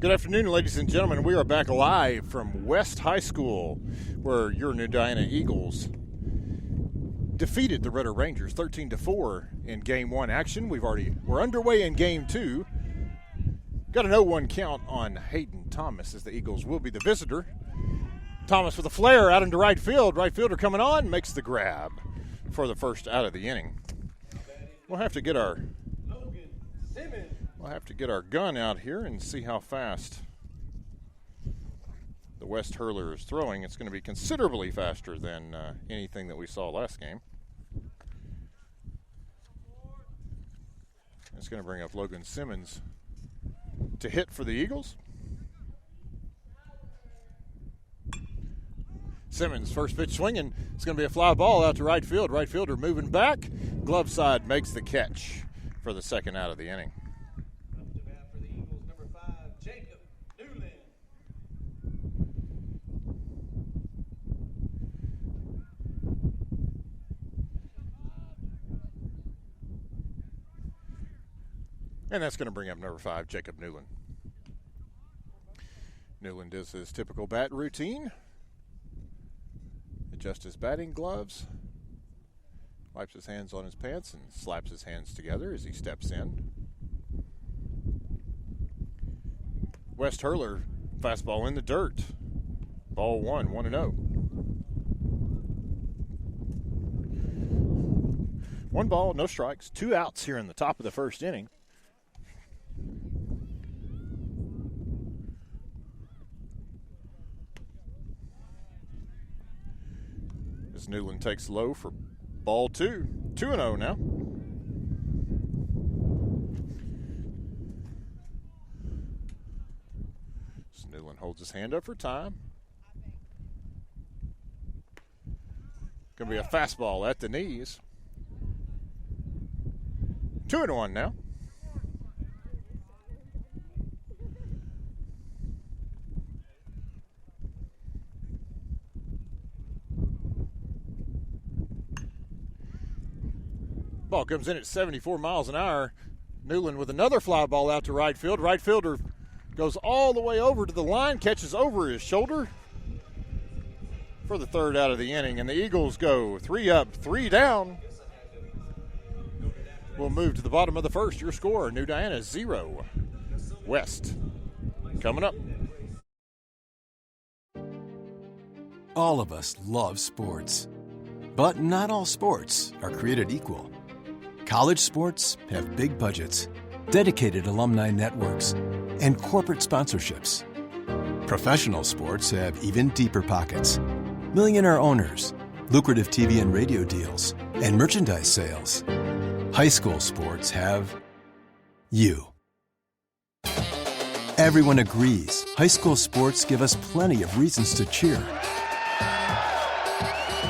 Good afternoon, ladies and gentlemen. We are back live from West High School, where your New Diana Eagles defeated the Ritter Rangers 13-4 in Game 1 action. We're underway in Game 2. Got an 0-1 count on Hayden Thomas as the Eagles will be the visitor. Thomas with a flare out into right field. Right fielder coming on, makes the grab for the first out of the inning. We'll have to get our gun out here and see how fast the West Hurler is throwing. It's going to be considerably faster than anything that we saw last game. It's going to bring up Logan Simmons to hit for the Eagles. Simmons, first pitch swinging. It's going to be a fly ball out to right field. Right fielder moving back. Glove side makes the catch for the second out of the inning. And that's going to bring up number 5, Jacob Newland. Newland does his typical bat routine. Adjusts his batting gloves. Wipes his hands on his pants and slaps his hands together as he steps in. West Hurler, fastball in the dirt. Ball 1, 1-0. 1 ball, no strikes, 2 outs here in the top of the first inning. As Newland takes low for ball 2. 2-0 now. So Newland holds his hand up for time. Going to be a fastball at the knees. 2-1 now. Ball comes in at 74 miles an hour. Newland with another fly ball out to right field. Right fielder goes all the way over to the line, catches over his shoulder for the third out of the inning. And the Eagles go 3 up, 3 down. We'll move to the bottom of the first. Your score, New Diana 0, West. Coming up. All of us love sports, but not all sports are created equal. College sports have big budgets, dedicated alumni networks, and corporate sponsorships. Professional sports have even deeper pockets, millionaire owners, lucrative TV and radio deals, and merchandise sales. High school sports have you. Everyone agrees high school sports give us plenty of reasons to cheer.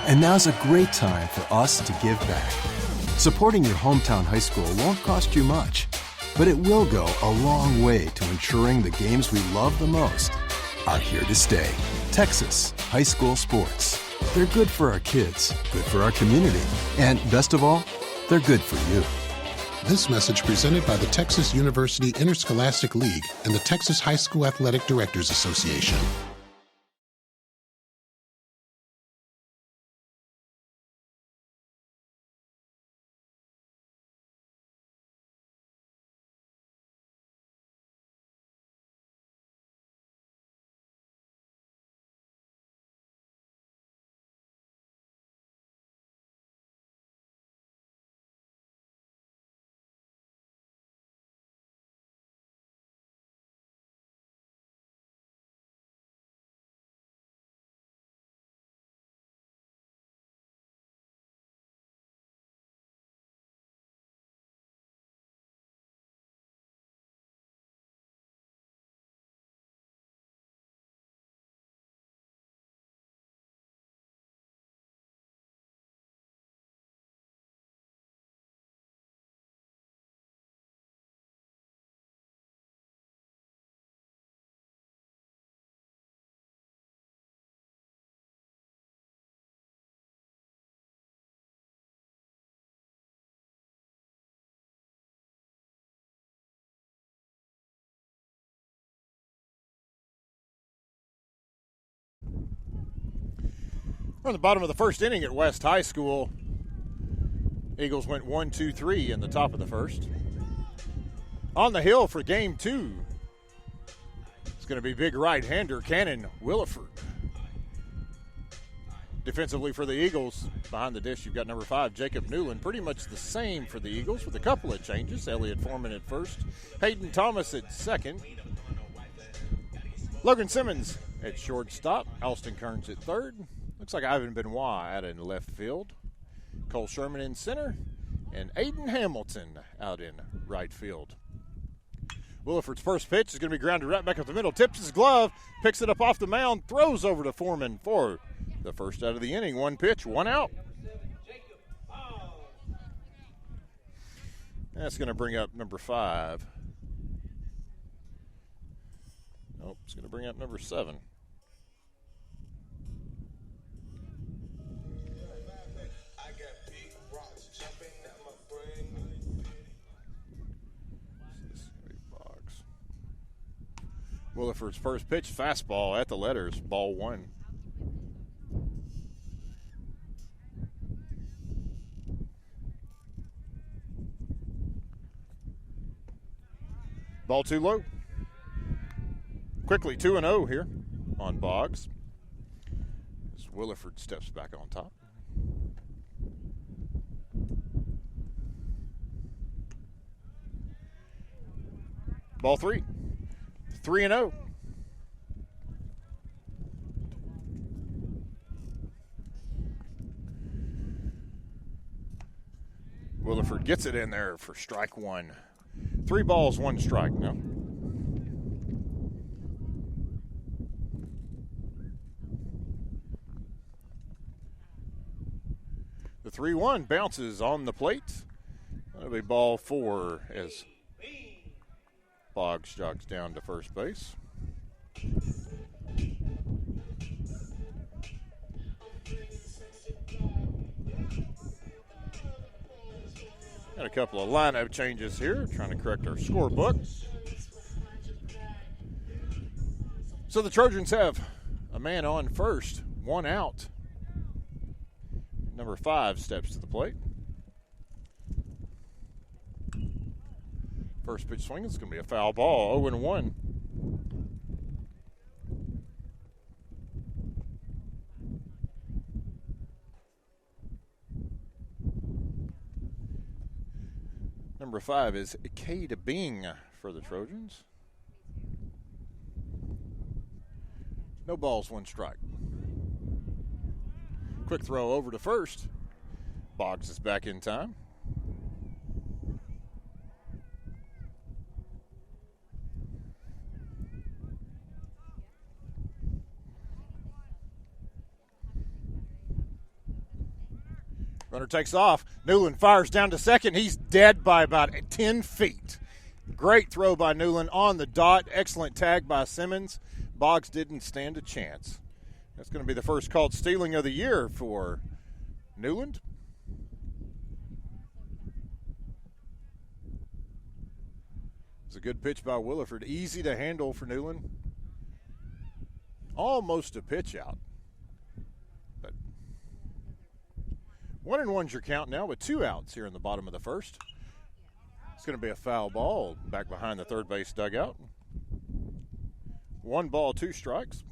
And now's a great time for us to give back. Supporting your hometown high school won't cost you much, but it will go a long way to ensuring the games we love the most are here to stay. Texas high school sports. They're good for our kids, good for our community, and best of all, they're good for you. This message presented by the Texas University Interscholastic League and the Texas High School Athletic Directors Association. We're on the bottom of the first inning at West High School. Eagles went 1-2-3 in the top of the first. On the hill for game 2. It's going to be big right-hander Cannon Williford. Defensively for the Eagles, behind the dish, you've got number 5, Jacob Newland. Pretty much the same for the Eagles with a couple of changes. Elliott Foreman at first, Hayden Thomas at second, Logan Simmons at shortstop, Alston Kearns at third. Looks like Ivan Benoit out in left field, Cole Sherman in center, and Aiden Hamilton out in right field. Williford's first pitch is going to be grounded right back up the middle. Tips his glove, picks it up off the mound, throws over to Foreman for the first out of the inning. One pitch, one out. That's going to bring up number 5. Nope, it's going to bring up number 7. Williford's first pitch, fastball at the letters, ball 1. Ball 2 low. Quickly 2-0 here on Boggs. As Williford steps back on top. Ball 3. 3-0. Williford gets it in there for strike 1. 3 balls, 1 strike now. The 3-1 bounces on the plate. That'll be ball 4 as Boggs jogs down to first base. Got a couple of lineup changes here, trying to correct our scorebook. So the Trojans have a man on first, 1 out. Number 5 steps to the plate. First pitch swing, it's going to be a foul ball, 0-1. Number 5 is Cade Bing for the Trojans. No balls, 1 strike. Quick throw over to first. Boggs is back in time. Runner takes off. Newland fires down to second. He's dead by about 10 feet. Great throw by Newland on the dot. Excellent tag by Simmons. Boggs didn't stand a chance. That's going to be the first called stealing of the year for Newland. It's a good pitch by Williford. Easy to handle for Newland. Almost a pitch out. 1-1's your count now with 2 outs here in the bottom of the first. It's going to be a foul ball back behind the third base dugout. 1 ball, 2 strikes.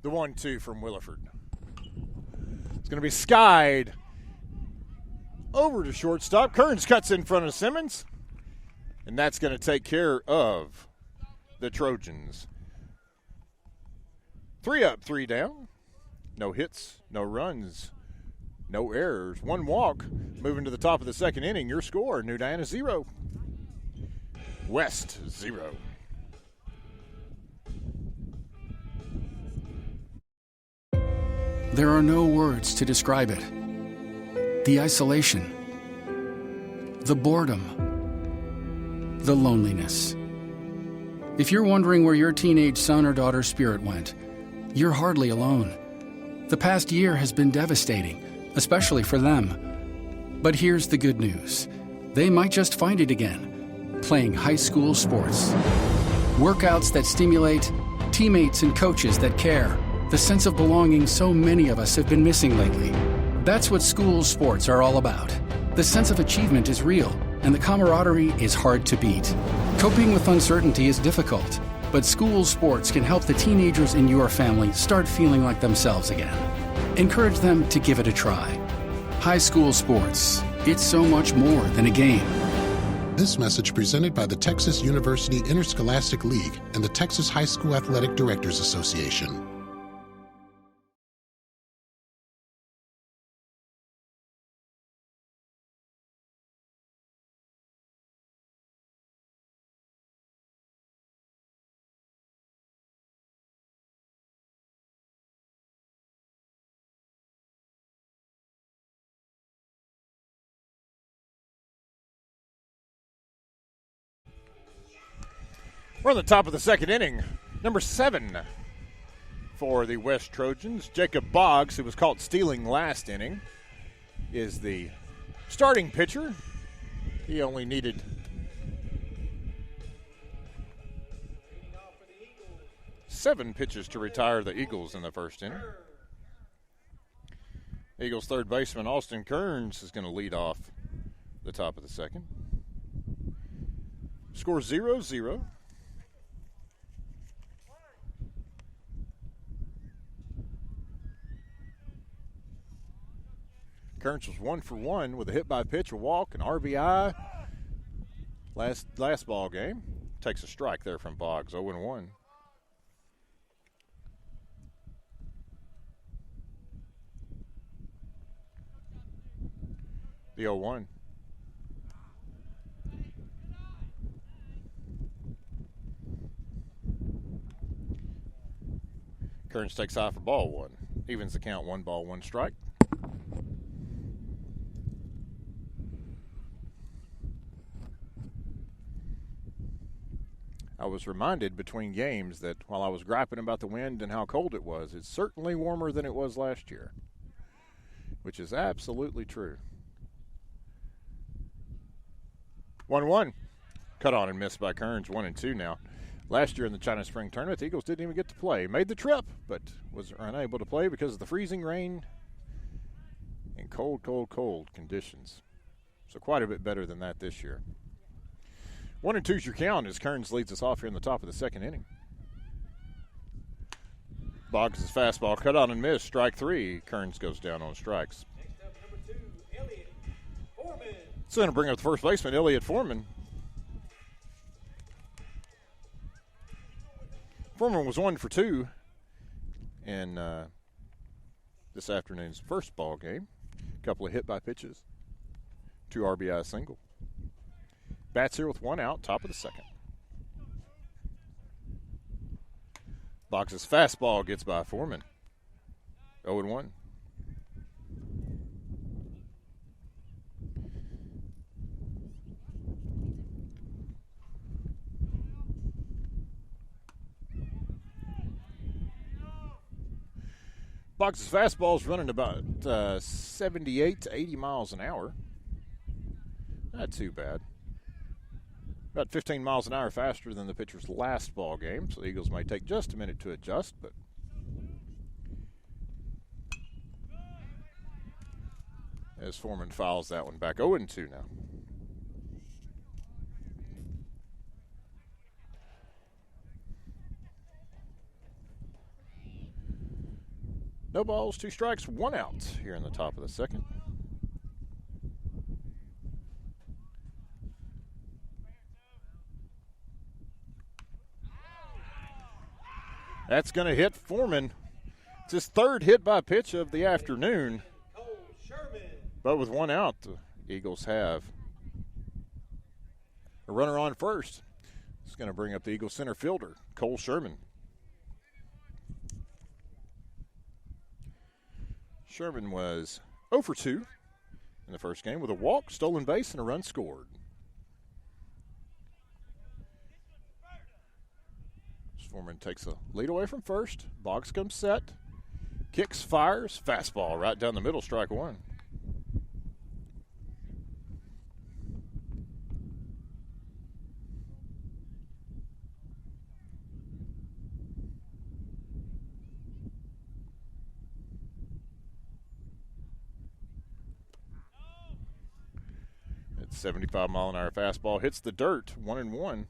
The 1-2 from Williford. It's going to be skied over to shortstop. Kearns cuts in front of Simmons. And that's going to take care of the Trojans. 3 up, 3 down. No hits, no runs, no errors. 1 walk. Moving to the top of the second inning. Your score, New Diana 0. West 0. There are no words to describe it. The isolation, the boredom, the loneliness. If you're wondering where your teenage son or daughter's spirit went, you're hardly alone. The past year has been devastating, especially for them. But here's the good news. They might just find it again, playing high school sports. Workouts that stimulate, teammates and coaches that care, the sense of belonging so many of us have been missing lately. That's what school sports are all about. The sense of achievement is real, and the camaraderie is hard to beat. Coping with uncertainty is difficult, but school sports can help the teenagers in your family start feeling like themselves again. Encourage them to give it a try. High school sports, it's so much more than a game. This message presented by the Texas University Interscholastic League and the Texas High School Athletic Directors Association. We're on the top of the second inning. Number 7 for the West Trojans. Jacob Boggs, who was caught stealing last inning, is the starting pitcher. He only needed 7 pitches to retire the Eagles in the first inning. Eagles third baseman Austin Kearns is going to lead off the top of the second. Score 0-0. Kearns was 1 for 1 with a hit by pitch, a walk, an RBI. Last ball game. Takes a strike there from Boggs, 0-1. The 0-1. Kearns takes high for ball 1. Evens the count, 1 ball, 1 strike. I was reminded between games that while I was griping about the wind and how cold it was, it's certainly warmer than it was last year, which is absolutely true. 1-1. Cut on and missed by Kearns, 1-2 now. Last year in the China Spring Tournament, the Eagles didn't even get to play. Made the trip, but was unable to play because of the freezing rain and cold, cold, cold conditions. So quite a bit better than that this year. 1-2 is your count as Kearns leads us off here in the top of the second inning. Boggs' fastball cut on and missed. Strike 3. Kearns goes down on strikes. Next up, number 2, Elliott Foreman. It's going to bring up the first baseman, Elliott Foreman. Foreman was 1 for 2 in this afternoon's first ball game. A couple of hit by pitches, 2 RBI single. Bats here with 1 out, top of the second. Boggs' fastball gets by Foreman. 0-1. Boggs' fastball is running about 78 to 80 miles an hour. Not too bad. About 15 miles an hour faster than the pitcher's last ball game, so the Eagles might take just a minute to adjust, but as Foreman fouls that one back. 0-2 now. No balls, 2 strikes, 1 out here in the top of the second. That's going to hit Foreman. It's his 3rd hit by pitch of the afternoon. But with 1 out, the Eagles have a runner on first. It's going to bring up the Eagles center fielder, Cole Sherman. Sherman was 0 for 2 in the first game with a walk, stolen base, and a run scored. Foreman takes a lead away from first. Boggs comes set. Kicks, fires. Fastball right down the middle, strike 1. That 75-mile-an-hour fastball hits the dirt, 1-1.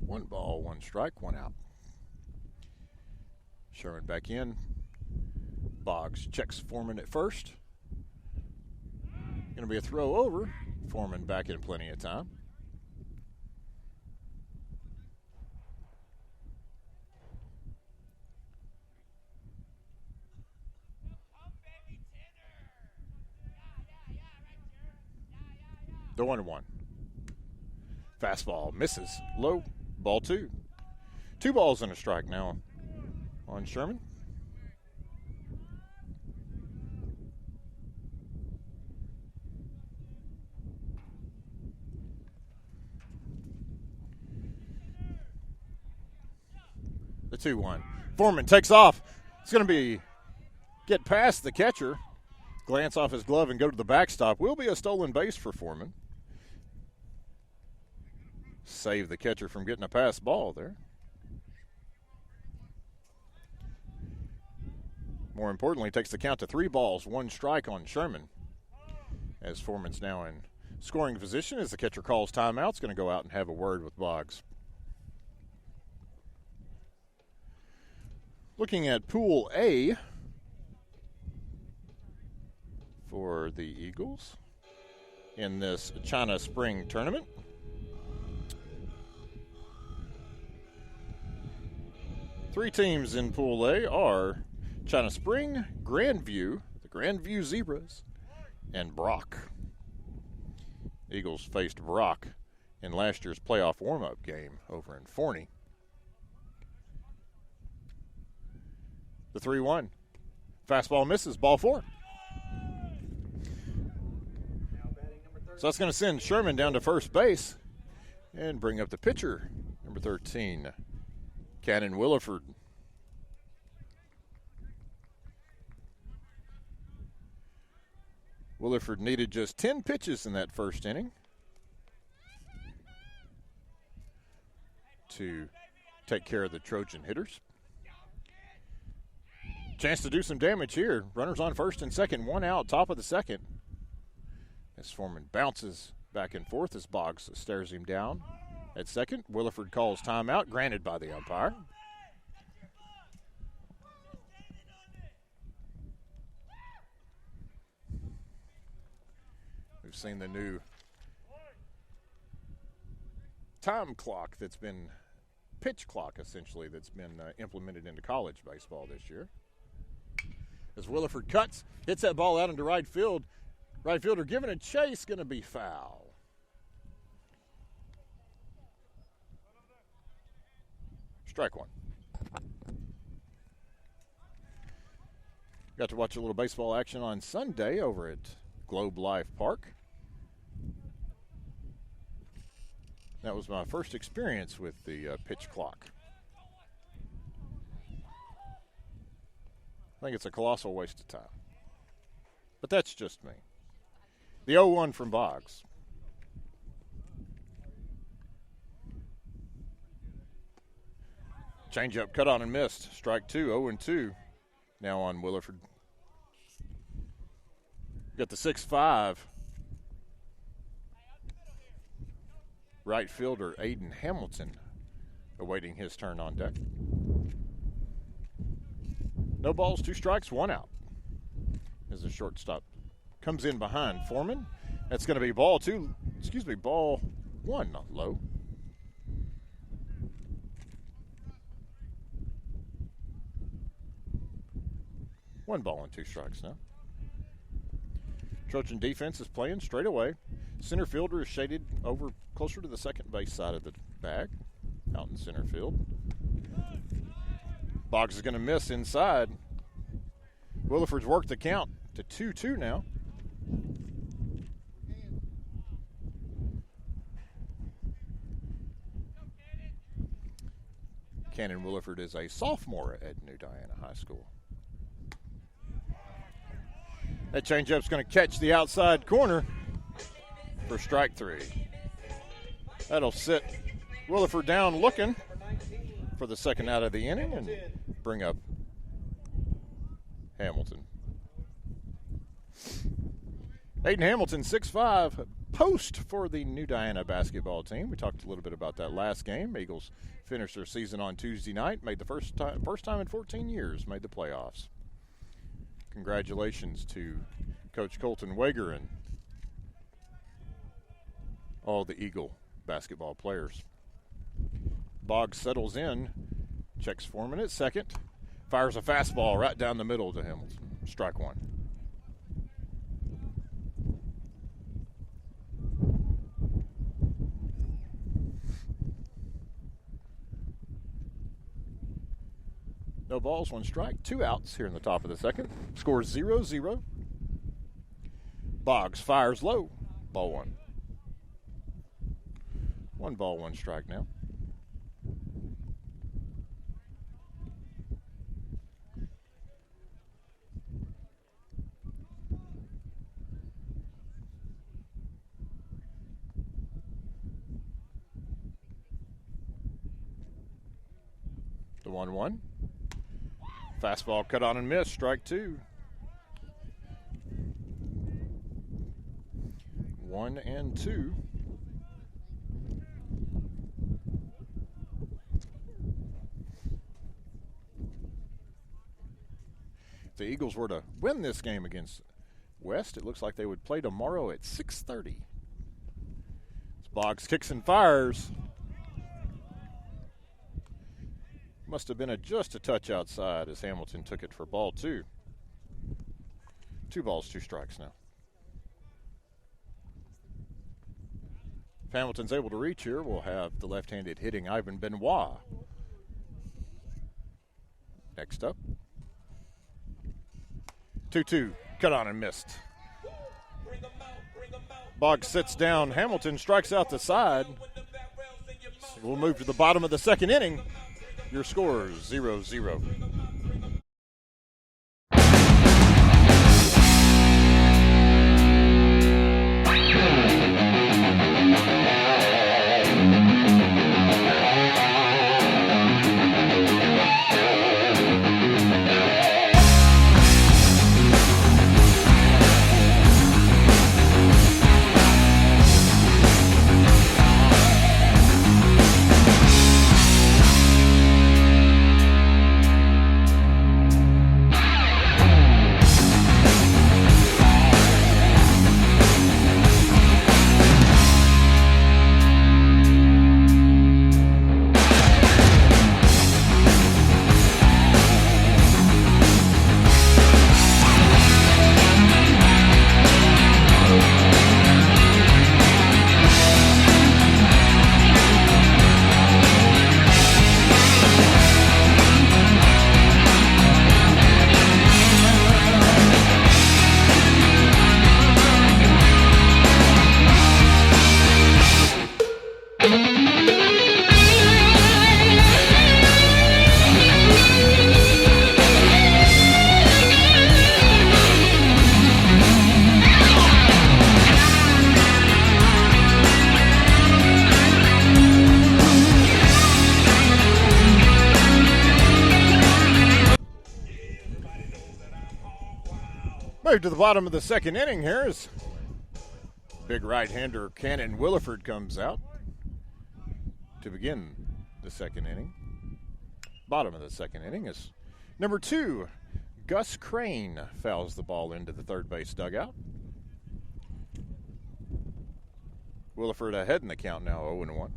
One ball, one strike, one out. Sherman back in. Boggs checks Foreman at first. Going to be a throw over. Foreman back in plenty of time. The 1-1. Fastball misses. Low. Ball 2. 2 balls and a strike now on Sherman. The 2-1. Foreman takes off. It's going to get past the catcher, glance off his glove and go to the backstop. Will be a stolen base for Foreman. Save the catcher from getting a pass ball there. More importantly, takes the count to 3 balls, 1 strike on Sherman. As Foreman's now in scoring position as the catcher calls timeout, it's going to go out and have a word with Boggs. Looking at Pool A for the Eagles in this China Spring Tournament. Three teams in Pool A are China Spring, Grandview, the Grandview Zebras, and Brock. Eagles faced Brock in last year's playoff warm-up game over in Forney. The 3-1. Fastball misses, ball 4. So that's going to send Sherman down to first base and bring up the pitcher, number 13, Cannon Williford. Williford needed just 10 pitches in that first inning to take care of the Trojan hitters. Chance to do some damage here. Runners on first and second, 1 out, top of the second. As Foreman bounces back and forth as Boggs stares him down at second. Williford calls timeout, granted by the umpire. We've seen the new time clock that's been, pitch clock essentially, that's been implemented into college baseball this year. As Williford cuts, hits that ball out into right field. Right fielder giving a chase, going to be foul. Strike 1. Got to watch a little baseball action on Sunday over at Globe Life Park. That was my first experience with the pitch clock. I think it's a colossal waste of time. But that's just me. The 0-1 from Boggs. Changeup cut on and missed. Strike 2, 0-2. Now on Williford. Got the 6-5. Right fielder Aiden Hamilton awaiting his turn on deck. No balls, 2 strikes, 1 out. As the shortstop comes in behind Foreman. That's going to be ball 1, not low. One ball and 2 strikes now. Trojan defense is playing straight away. Center fielder is shaded over closer to the second base side of the bag, out in center field. Boggs is going to miss inside. Williford's worked the count to 2-2 now. Cannon Williford is a sophomore at New Diana High School. That changeup's going to catch the outside corner for strike 3. That'll sit Williford down looking for the second out of the inning and bring up Hamilton. Aiden Hamilton, 6'5", post for the New Diana basketball team. We talked a little bit about that last game. Eagles finished their season on Tuesday night, made the first time in 14 years, made the playoffs. Congratulations to Coach Colton Wager and all the Eagle basketball players. Boggs settles in, checks Foreman at second, fires a fastball right down the middle to Hamilton. Strike one. No balls, one strike, 2 outs here in the top of the second. Scores 0-0. Boggs fires low. Ball one. 1 ball, 1 strike now. The 1-1. Fastball cut on and missed, strike 2. 1-2. If the Eagles were to win this game against West, it looks like they would play tomorrow at 6:30. Boggs kicks and fires. Must have been just a touch outside as Hamilton took it for ball 2. 2 balls, 2 strikes now. If Hamilton's able to reach here, we'll have the left-handed hitting Ivan Benoit. Next up. 2-2, cut on and missed. Boggs sits down. Hamilton strikes out the side. We'll move to the bottom of the second inning. Your score is 0-0. Move to the bottom of the second inning here as big right-hander Cannon Williford comes out to begin the second inning. Bottom of the second inning is number 2, Gus Crane fouls the ball into the third base dugout. Williford ahead in the count now, 0-1.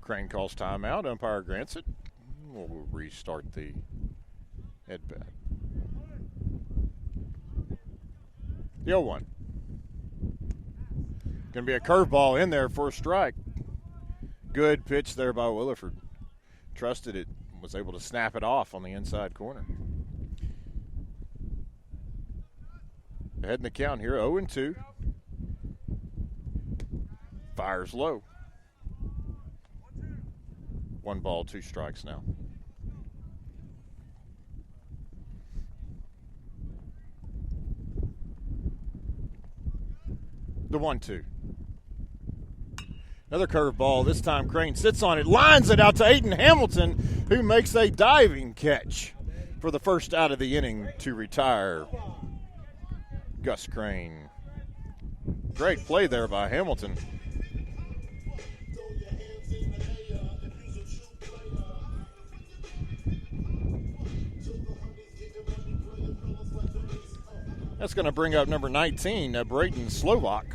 Crane calls timeout. Umpire grants it. We'll restart the at-bat. The 0-1. Going to be a curveball in there for a strike. Good pitch there by Williford. Trusted it. Was able to snap it off on the inside corner. Ahead in the count here, 0-2. Fires low. 1 ball, 2 strikes now. The 1-2. Another curveball. This time Crane sits on it, lines it out to Aiden Hamilton, who makes a diving catch for the first out of the inning to retire Gus Crane. Great play there by Hamilton. That's going to bring up number 19, Braden Slovak.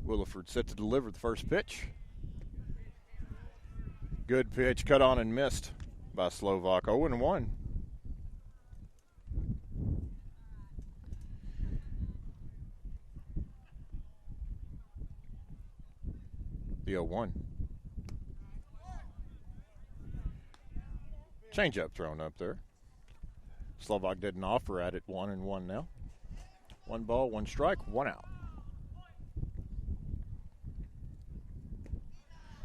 Williford set to deliver the first pitch. Good pitch, cut on and missed by Slovak. 0-1. The 0-1. Changeup thrown up there. Slovak didn't offer at it. 1-1 now. 1 ball, 1 strike, 1 out.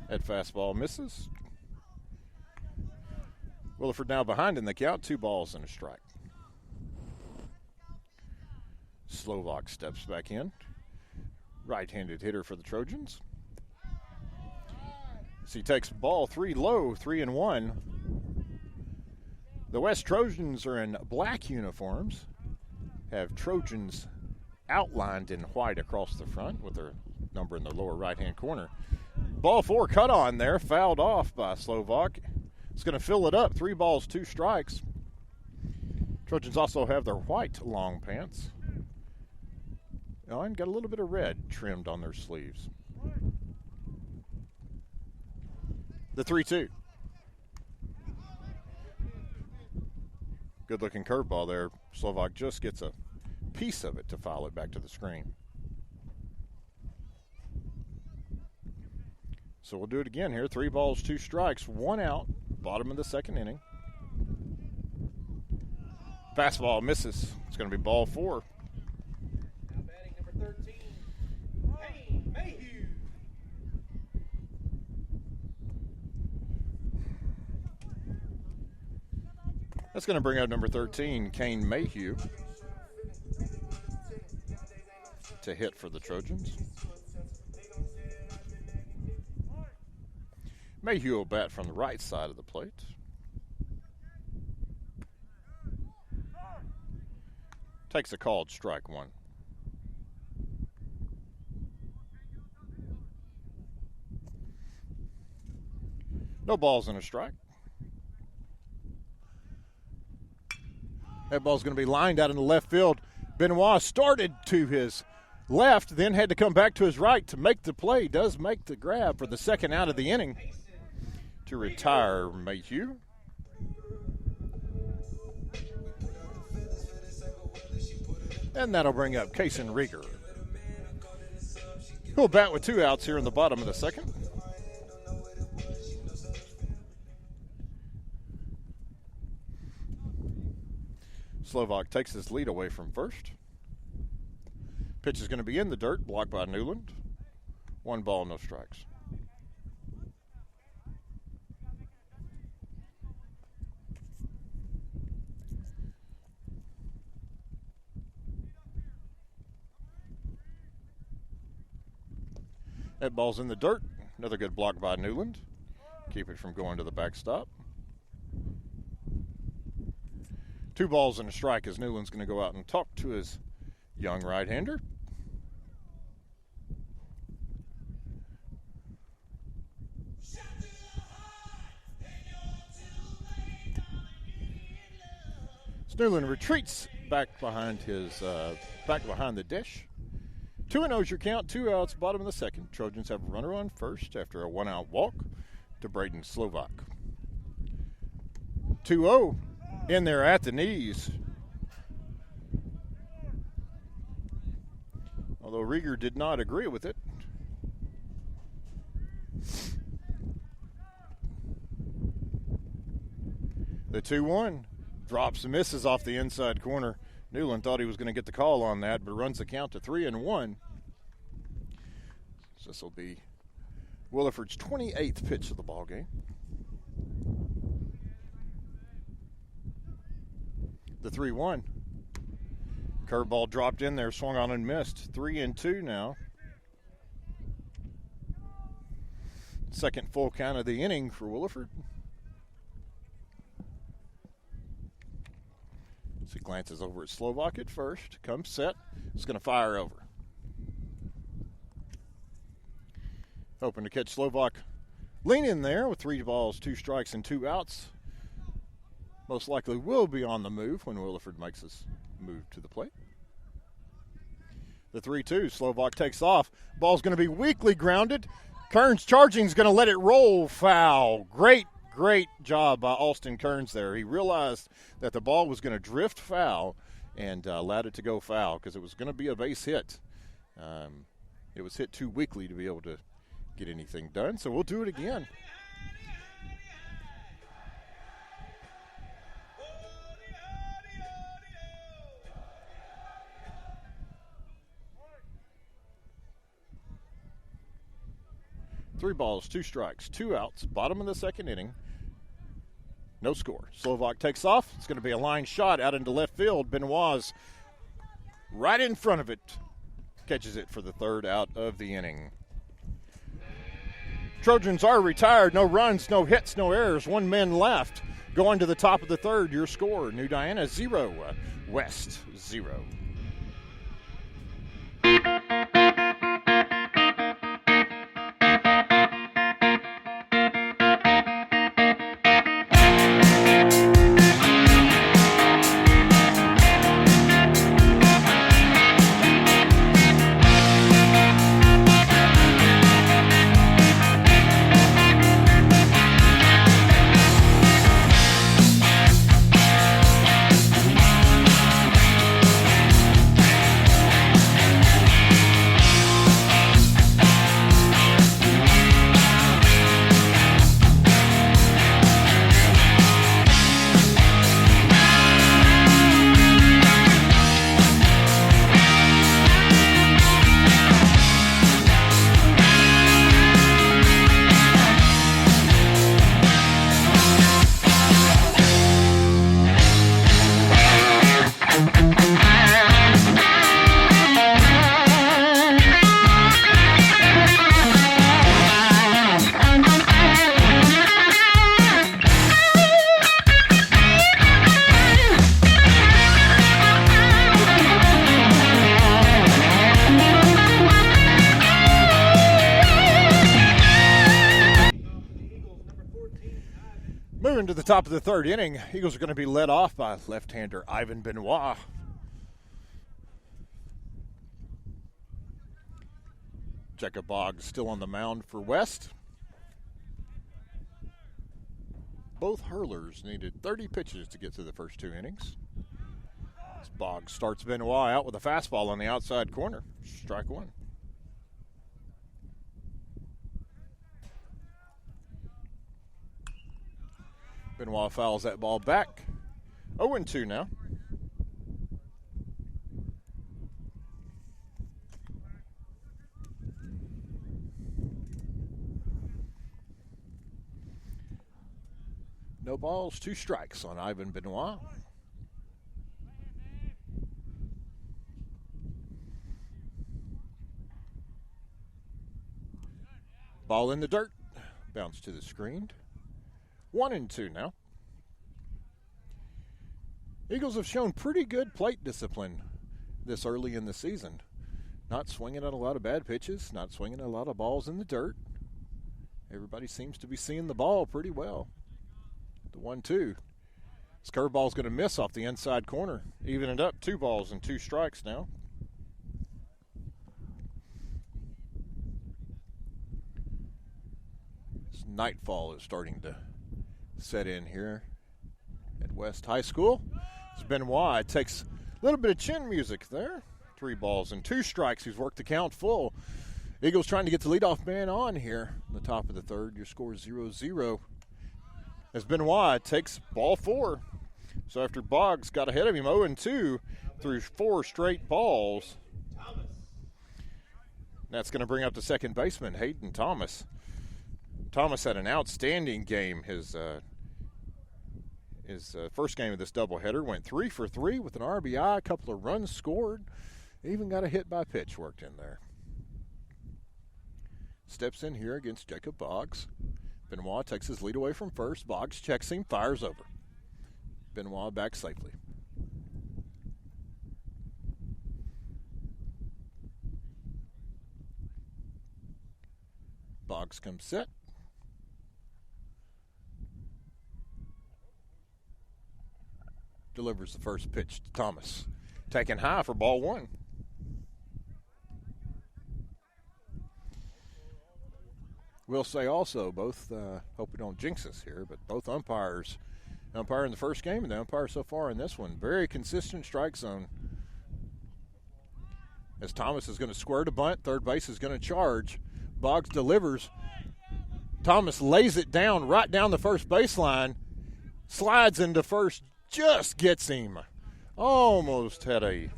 That fastball misses. Williford now behind in the count, 2 balls and a strike. Slovak steps back in. Right-handed hitter for the Trojans. So he takes ball 3 low, 3-1. The West Trojans are in black uniforms, have Trojans outlined in white across the front with their number in the lower right-hand corner. Ball 4 cut on there, fouled off by Slovak. It's going to fill it up, 3 balls, 2 strikes. Trojans also have their white long pants. And got a little bit of red trimmed on their sleeves. The 3-2. Good-looking curveball there. Slovak just gets a piece of it to foul it back to the screen. So we'll do it again here. 3 balls, 2 strikes, 1 out. Bottom of the second inning. Fastball misses. It's going to be ball 4. Now batting number 13, Kane Mayhew. That's going to bring out number 13, Kane Mayhew, to hit for the Trojans. Mayhew will bat from the right side of the plate. Takes a called strike 1. No balls and a strike. That ball's going to be lined out in the left field. Benoit started to his left, then had to come back to his right to make the play. Does make the grab for the second out of the inning to retire Mayhew. And that'll bring up Kason Rieger, who'll bat with 2 outs here in the bottom of the second. Slovak takes his lead away from first. Pitch is going to be in the dirt, blocked by Newland. 1 ball, no strikes. That ball's in the dirt. Another good block by Newland. Keep it from going to the backstop. 2 balls and a strike as Newland's going to go out and talk to his young right-hander. Newland retreats back behind the dish. 2-0 is your count, 2 outs, bottom of the second. Trojans have a runner on first after a 1-out walk to Braden Slovak. 2-0 in there at the knees. Although Rieger did not agree with it. The 2-1 drops and misses off the inside corner. Newland thought he was going to get the call on that, but runs the count to 3-1. So this will be Williford's 28th pitch of the ball game. The 3-1. Curveball dropped in there, swung on and missed. 3-2 now. Second full count of the inning for Williford. So he glances over at Slovak at first. Comes set. He's going to fire over. Hoping to catch Slovak lean in there with 3 balls, 2 strikes, and 2 outs. Most likely will be on the move when Williford makes his move to the plate. The 3-2, Slovak takes off. Ball's going to be weakly grounded. Kearns charging is going to let it roll, foul. Great job by Alston Kearns there. He realized that the ball was going to drift foul and allowed it to go foul because it was going to be a base hit. It was hit too weakly to be able to get anything done, so we'll do it again. Three balls, 2 strikes, 2 outs, bottom of the second inning. No score. Slovak takes off. It's going to be a line shot out into left field. Benoit's right in front of it. Catches it for the 3rd out of the inning. Trojans are retired. No runs, no hits, no errors. 1 man left. Going to the top of the 3rd. Your score, New Diana 0, West 0. Moving to the top of the 3rd inning, Eagles are going to be led off by left-hander Ivan Benoit. Jacob Boggs still on the mound for West. Both hurlers needed 30 pitches to get to the first 2 innings. As Boggs starts Benoit out with a fastball on the outside corner. Strike 1. Benoit fouls that ball back. 0-2 now. No balls, 2 strikes on Ivan Benoit. Ball in the dirt. Bounce to the screen. 1-2 now. Eagles have shown pretty good plate discipline this early in the season. Not swinging at a lot of bad pitches, not swinging at a lot of balls in the dirt. Everybody seems to be seeing the ball pretty well. The 1-2. This curveball's going to miss off the inside corner. Even it up, 2 balls and 2 strikes now. This nightfall is starting to set in here at West High School. As Benoit takes a little bit of chin music there. 3 balls and 2 strikes. He's worked the count full. Eagles trying to get the leadoff man on here in the top of the 3rd. Your score is 0-0. As Benoit takes ball 4. So after Boggs got ahead of him 0-2, through 4 straight balls. That's going to bring up the second baseman, Hayden Thomas. Thomas had an outstanding game. His first game of this doubleheader went 3 for 3 with an RBI, a couple of runs scored, even got a hit by pitch worked in there. Steps in here against Jacob Boggs. Benoit takes his lead away from first. Boggs checks him, fires over. Benoit back safely. Boggs comes set. Delivers the first pitch to Thomas. Taken high for ball 1. We'll say also, both, hope we don't jinx us here, but both umpires, umpire in the first game and the umpire so far in this one, very consistent strike zone. As Thomas is going to square to bunt, third base is going to charge. Boggs delivers. Thomas lays it down right down the first baseline, slides into first, just gets him. Almost had a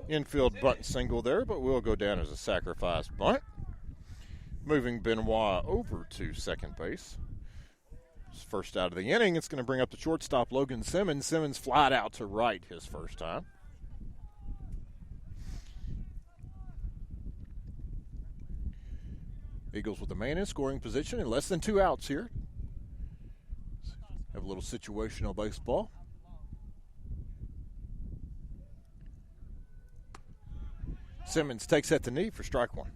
infield bunt single there, but will go down as a sacrifice bunt. Moving Benoit over to second base. First out of the inning, it's going to bring up the shortstop, Logan Simmons. Simmons flied out to right his first time. Eagles with a man in scoring position and less than 2 outs here. Have a little situational baseball. Simmons takes at the knee for strike 1.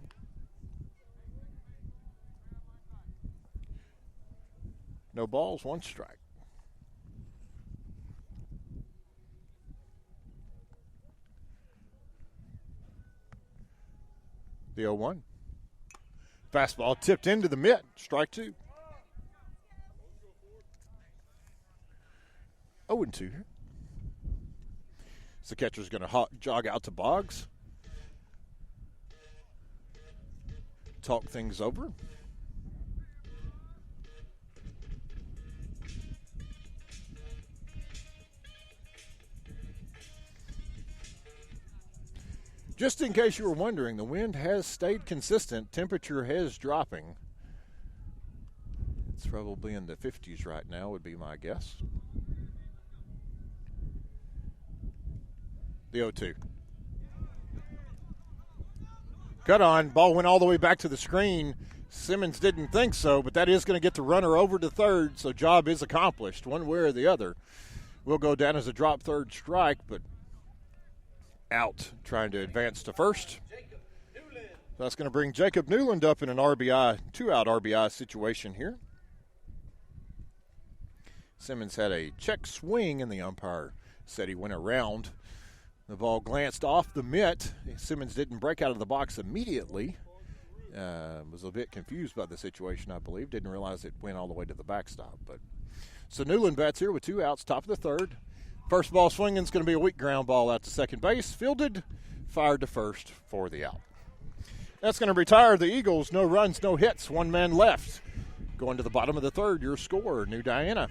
No balls, 1 strike. The 0-1. Fastball tipped into the mitt. Strike 2. 0-2 here. So the catcher's going to jog out to Boggs. Talk things over. Just in case you were wondering, the wind has stayed consistent. Temperature is dropping. It's probably in the 50s right now, would be my guess. The 0-2. Cut on. Ball went all the way back to the screen. Simmons didn't think so, but that is going to get the runner over to third, so job is accomplished one way or the other. Will go down as a drop third strike, but out trying to advance to first. That's going to bring Jacob Newland up in an RBI, 2-out RBI situation here. Simmons had a check swing, and the umpire said he went around. The ball glanced off the mitt. Simmons didn't break out of the box immediately. Was a bit confused by the situation, I believe. Didn't realize it went all the way to the backstop. So Newland bats here with 2 outs, top of the third. First ball swinging is going to be a weak ground ball out to second base. Fielded, fired to first for the out. That's going to retire the Eagles. No runs, no hits. 1 man left. Going to the bottom of the third, your score, New Diana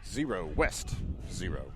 0, West 0.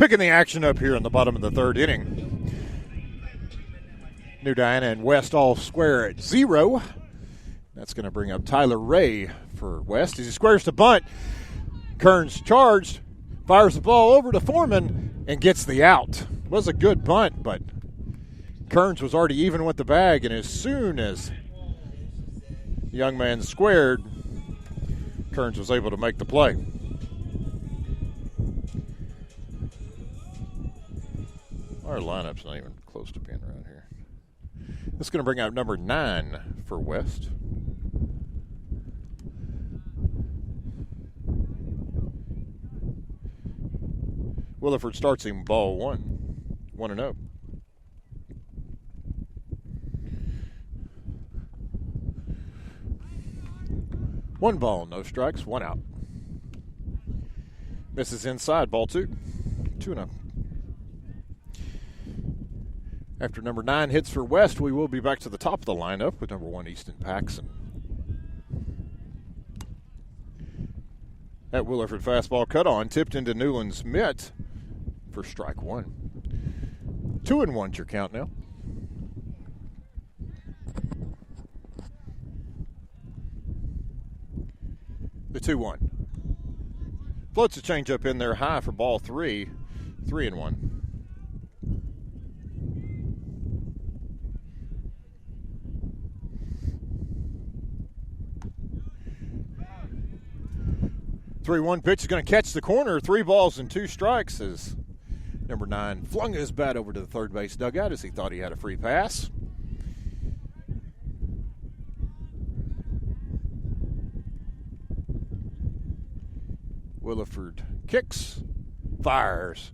Picking the action up here in the bottom of the third inning. New Diana and West all square at 0. That's going to bring up Tyler Ray for West as he squares the bunt. Kearns charged, fires the ball over to Foreman, and gets the out. Was a good bunt, but Kearns was already even with the bag, and as soon as the young man squared, Kearns was able to make the play. Our lineup's not even close to being around here. This is going to bring out number 9 for West. Williford starts him ball 1-0. One ball, no strikes, 1 out. Misses inside, ball 2-0. After number 9 hits for West, we will be back to the top of the lineup with number 1, Easton Paxson. That Williford fastball cut on, tipped into Newland's mitt for strike 1. 2-1's your count now. The 2-1. Floats a changeup in there high for ball 3. 3-1. Three-one pitch is going to catch the corner. 3 balls and 2 strikes as number 9 flung his bat over to the third base dugout as he thought he had a free pass. Williford kicks, fires.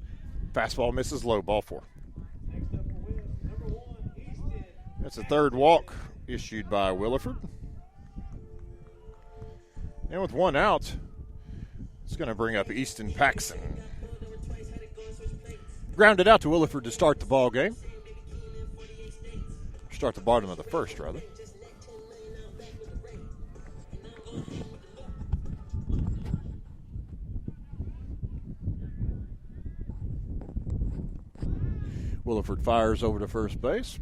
Fastball misses low, ball 4. That's a third walk issued by Williford. And with 1 out, it's going to bring up Easton Paxson. Grounded out to Williford to start the ball game. Start the bottom of the first, rather. Williford fires over to first base.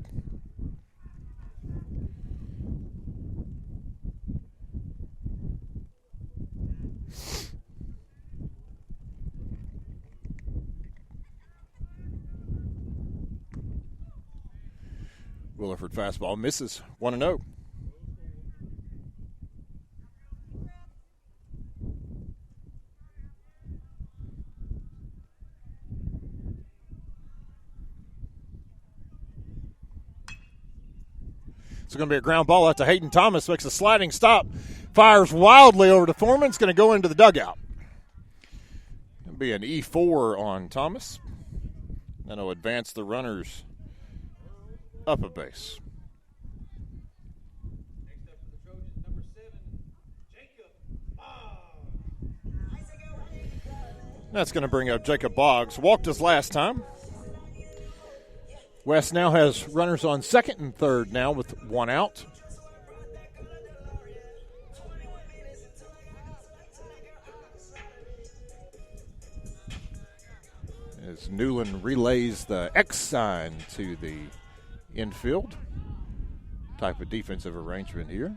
Williford fastball misses, 1-0. It's going to be a ground ball out to Hayden Thomas. Makes a sliding stop. Fires wildly over to Foreman. It's going to go into the dugout. It'll be an E4 on Thomas. That'll advance the runners up a base. Next up for the Trojans, number 7, Jacob Boggs. That's going to bring up Jacob Boggs. Walked us last time. West now has runners on second and third now with 1 out. As Newland relays the X sign to the infield. Type of defensive arrangement here.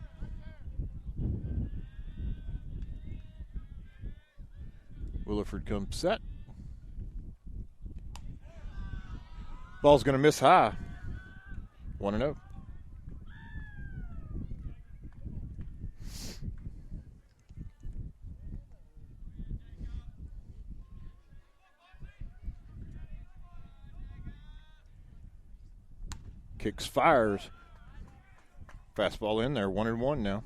Williford comes set. Ball's going to miss high. 1-0. Kicks, fires. Fastball in there, 1-1 now.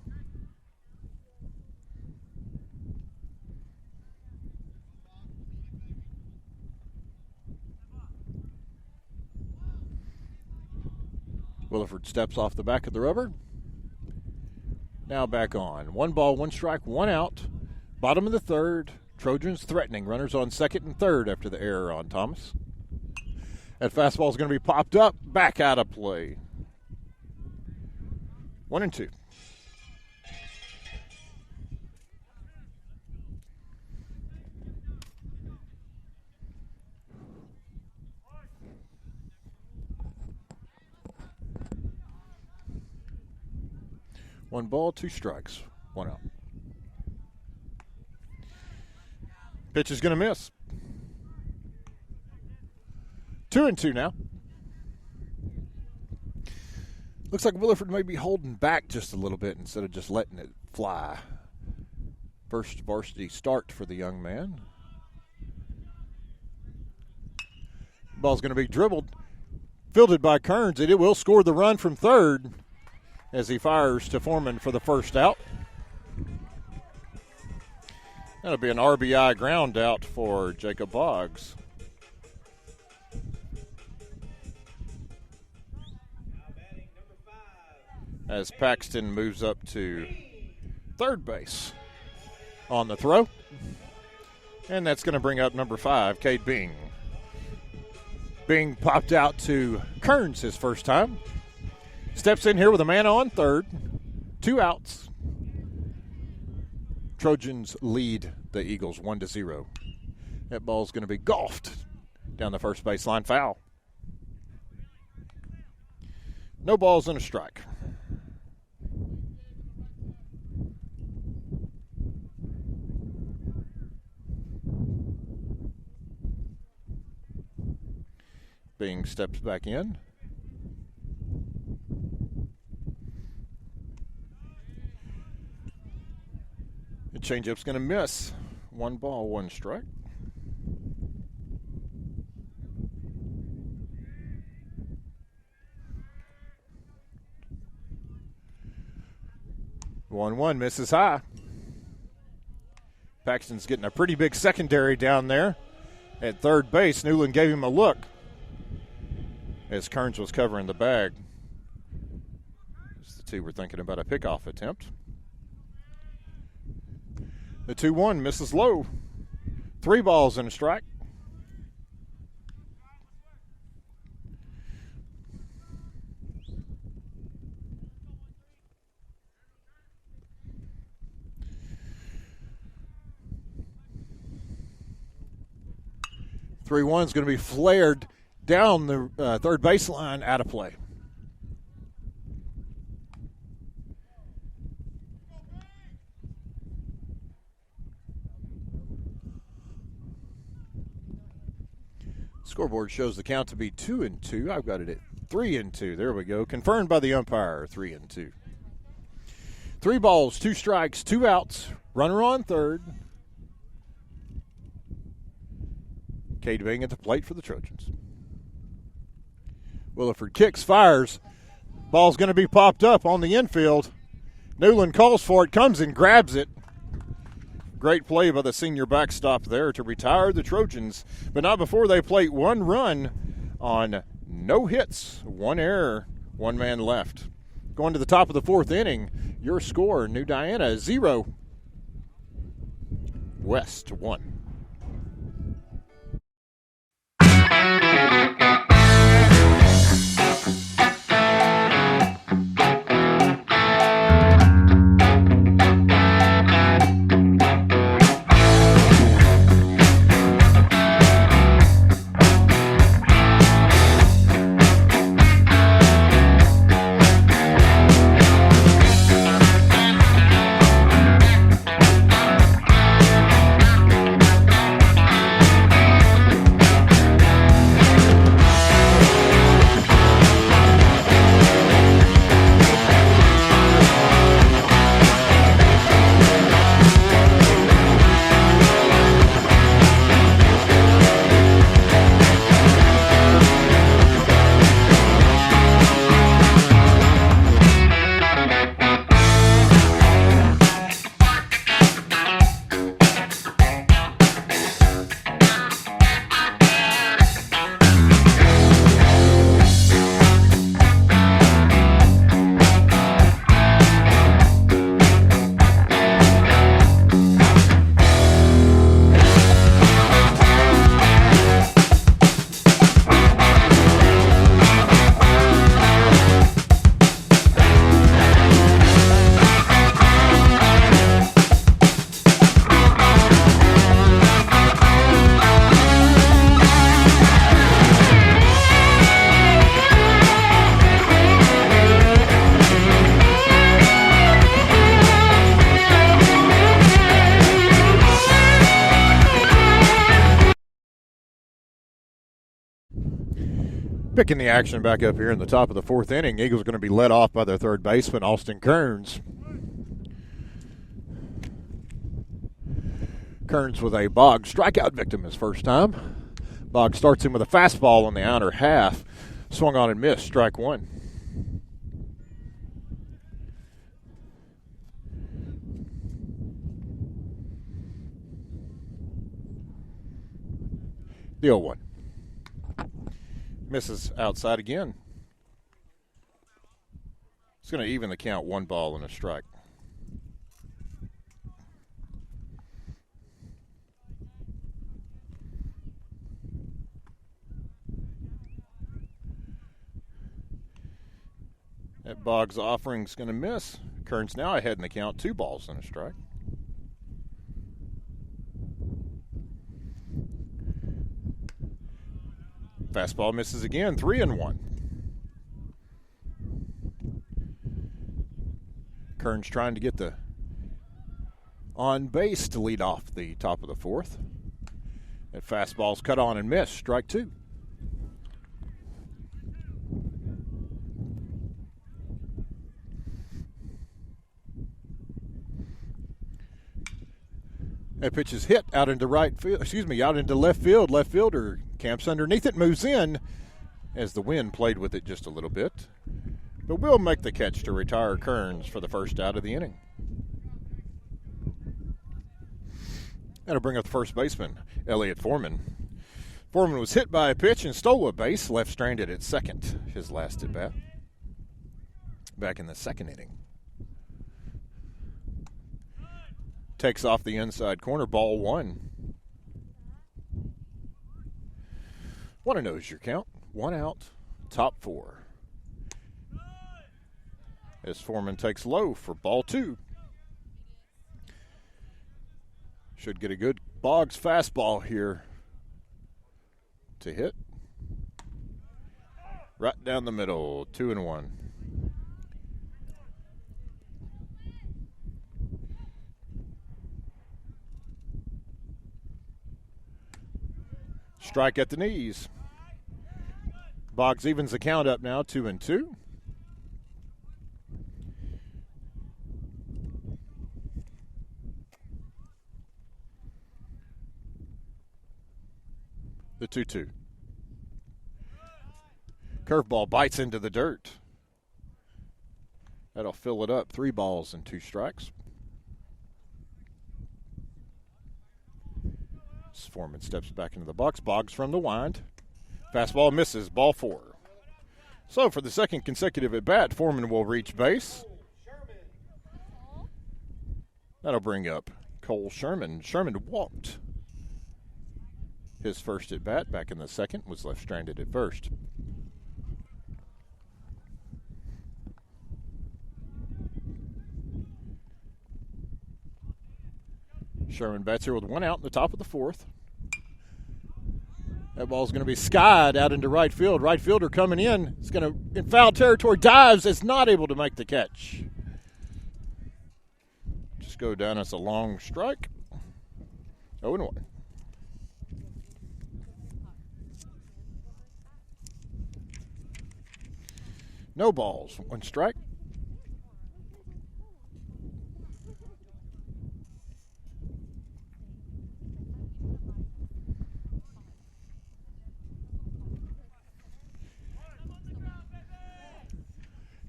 Williford steps off the back of the rubber. Now back on. 1 ball, 1 strike, 1 out. Bottom of the third. Trojans threatening. Runners on second and third after the error on Thomas. That fastball is going to be popped up. Back out of play. 1-2. 1 ball, 2 strikes, 1 out. Pitch is going to miss. 2-2 now. Looks like Williford may be holding back just a little bit instead of just letting it fly. First varsity start for the young man. Ball's going to be dribbled, fielded by Kearns, and it will score the run from third as he fires to Foreman for the first out. That'll be an RBI ground out for Jacob Boggs. As Paxton moves up to third base on the throw. And that's going to bring up number 5, Cade Bing. Bing popped out to Kearns his first time. Steps in here with a man on third. 2 outs. Trojans lead the Eagles 1-0. That ball's going to be golfed down the first baseline, foul. No balls and a strike. Bing steps back in. The changeup's going to miss. 1 ball, 1 strike. One misses high. Paxton's getting a pretty big secondary down there at third base. Newland gave him a look as Kearns was covering the bag. The two were thinking about a pickoff attempt. The 2-1 misses low. 3 balls and a strike. Three one's going to be flared down the third baseline, out of play. Scoreboard shows the count to be 2-2. I've got it at 3-2. There we go. Confirmed by the umpire, 3-2. 3 balls, 2 strikes, 2 outs. Runner on third. Cade Bing at the plate for the Trojans. Williford kicks, fires. Ball's going to be popped up on the infield. Newland calls for it, comes and grabs it. Great play by the senior backstop there to retire the Trojans, but not before they plate 1 run on no hits, 1 error, 1 man left. Going to the top of the 4th inning, your score, New Diana 0, West 1. Picking the action back up here in the top of the fourth inning. Eagles are going to be led off by their third baseman, Austin Kearns. Kearns with a Boggs strikeout victim his first time. Boggs starts him with a fastball on the outer half. Swung on and missed, strike one. The 0-1. Misses outside again. It's going to even the count, 1 ball and a strike. That Boggs offering's going to miss. Kearns now ahead in the count, 2 balls and a strike. Fastball misses again, 3-1. Kearns trying to get the on base to lead off the top of the fourth. That fastball's cut on and missed, strike 2. That pitch is hit out into out into left field. Left fielder camps underneath it, moves in as the wind played with it just a little bit. But will make the catch to retire Kearns for the first out of the inning. That'll bring up the first baseman, Elliott Foreman. Foreman was hit by a pitch and stole a base, left stranded at second, his last at bat. Back in the second inning. Takes off the inside corner, ball 1. 1-0 is your count. 1 out, top 4. As Foreman takes low for ball 2. Should get a good Boggs fastball here to hit. Right down the middle, 2-1. Strike at the knees. Boggs evens the count up now, 2-2. The 2-2. Curveball bites into the dirt. That'll fill it up. 3 balls and 2 strikes. Foreman steps back into the box. Boggs from the wind. Fastball misses. Ball 4. So for the second consecutive at bat, Foreman will reach base. That'll bring up Cole Sherman. Sherman walked his first at bat back in the second, was left stranded at first. Sherman bats here with 1 out in the top of the fourth. That ball's going to be skied out into right field. Right fielder coming in. It's going to, in foul territory, dives. Is not able to make the catch. Just go down as a long strike. 0-1. No balls, 1 strike.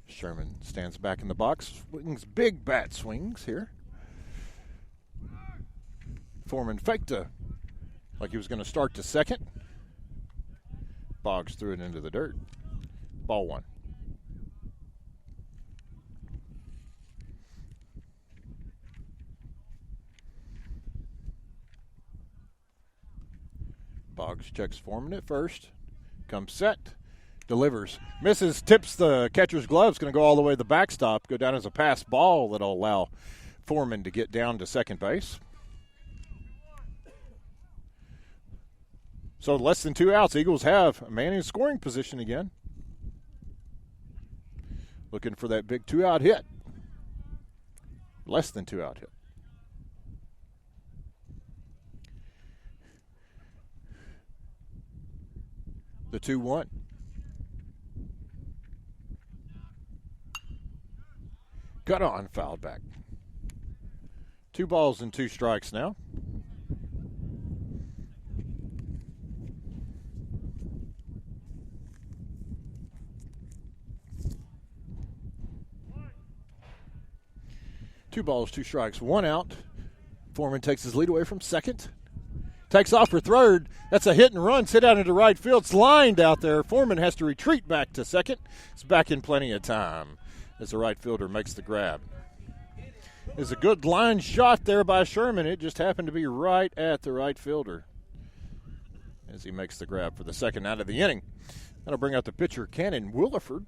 Sherman stands back in the box, swings big bat swings here. Foreman faked like he was going to start to second. Boggs threw it into the dirt. Ball 1. Boggs checks Foreman at first. Comes set. Delivers. Misses. Tips the catcher's gloves. Going to go all the way to the backstop. Go down as a pass ball that'll allow Foreman to get down to second base. So less than 2 outs. Eagles have a man in scoring position again. Looking for that big 2-out hit. Less than 2-out hit. The 2-1. cut on, fouled back. 2 balls and 2 strikes now. Two balls, 2 strikes, 1 out. Foreman takes his lead away from second. Takes off for third. That's a hit and run. Sit out into right field. It's lined out there. Foreman has to retreat back to second. It's back in plenty of time as the right fielder makes the grab. It's a good line shot there by Sherman. It just happened to be right at the right fielder as he makes the grab for the second out of the inning. That'll bring out the pitcher, Cannon Williford.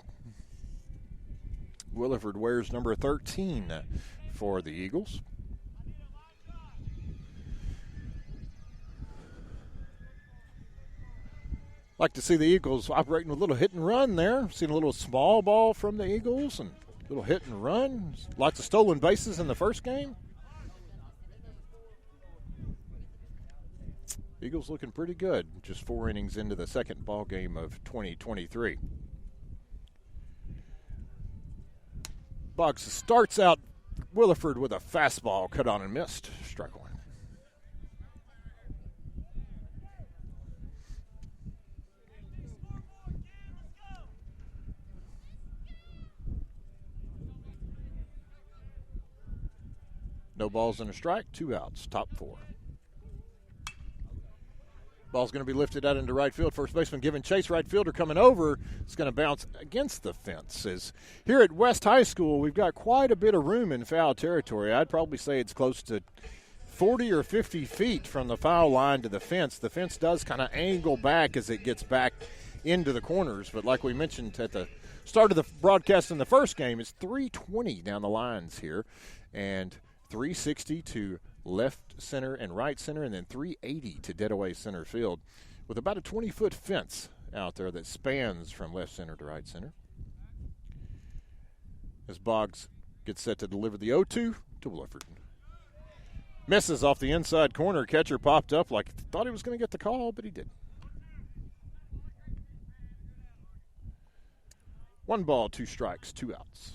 Williford wears number 13 for the Eagles. Like to see the Eagles operating with a little hit and run there. Seen a little small ball from the Eagles and a little hit and run. Lots of stolen bases in the first game. Eagles looking pretty good. Just 4 innings into the second ball game of 2023. Boggs starts out Williford with a fastball cut on and missed. Strike 1. No balls and a strike, 2 outs, top 4. Ball's going to be lifted out into right field. First baseman giving chase. Right fielder coming over. It's going to bounce against the fence. As here at West High School, we've got quite a bit of room in foul territory. I'd probably say it's close to 40 or 50 feet from the foul line to the fence. The fence does kind of angle back as it gets back into the corners. But like we mentioned at the start of the broadcast in the first game, it's 320 down the lines here. And 360 to left center and right center, and then 380 to dead away center field, with about a 20-foot fence out there that spans from left center to right center. As Boggs gets set to deliver the 0-2 to Williford. Misses off the inside corner. Catcher popped up like thought he was going to get the call, but he didn't. 1 ball, 2 strikes, 2 outs.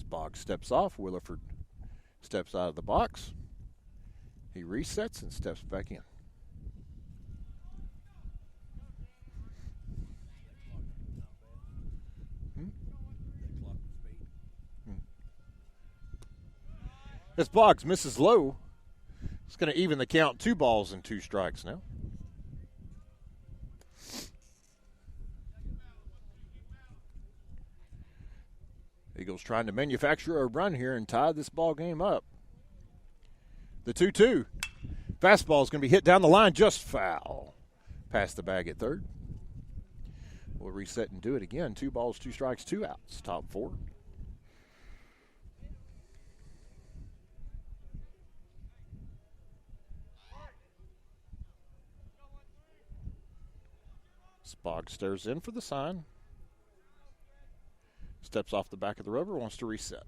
Boggs steps off. Williford steps out of the box. He resets and steps back in. As Boggs misses low, it's going to even the count. 2 balls and 2 strikes now. Eagles trying to manufacture a run here and tie this ball game up. The 2-2. Fastball is going to be hit down the line, just foul. Past the bag at third. We'll reset and do it again. 2 balls, 2 strikes, 2 outs. Top 4. Boggs stares in for the sign. Steps off the back of the rubber, wants to reset.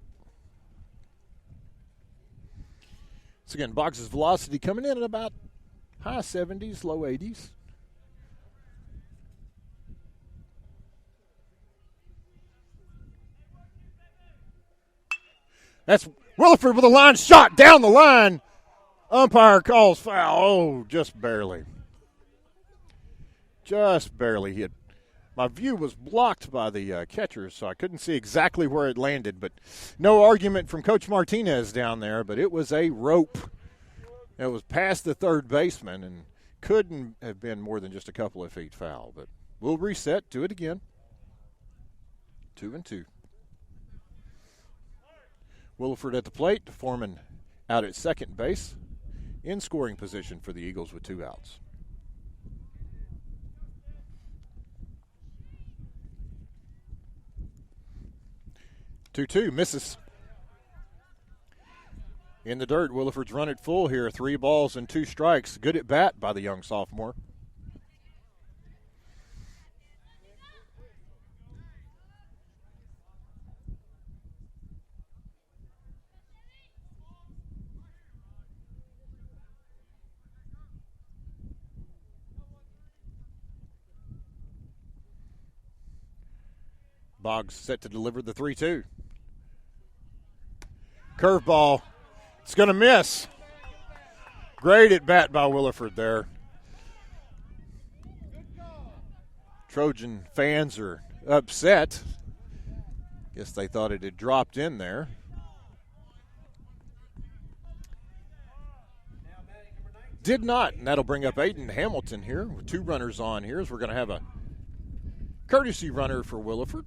So again, Boggs' velocity coming in at about high 70s, low 80s. That's Williford with a line shot down the line. Umpire calls foul. Oh, just barely. Just barely hit. My view was blocked by the catcher, so I couldn't see exactly where it landed. But no argument from Coach Martinez down there, but it was a rope. It was past the third baseman and couldn't have been more than just a couple of feet foul. But we'll reset, do it again. 2-2. Williford at the plate, Foreman out at second base, in scoring position for the Eagles with 2 outs. 2-2, misses. In the dirt, Williford's run it full here. 3 balls and 2 strikes. Good at bat by the young sophomore. Boggs set to deliver the 3-2. Curveball. It's going to miss. Great at bat by Williford there. Trojan fans are upset. Guess they thought it had dropped in there. Did not, and that'll bring up Aiden Hamilton here with 2 runners on here as we're going to have a courtesy runner for Williford.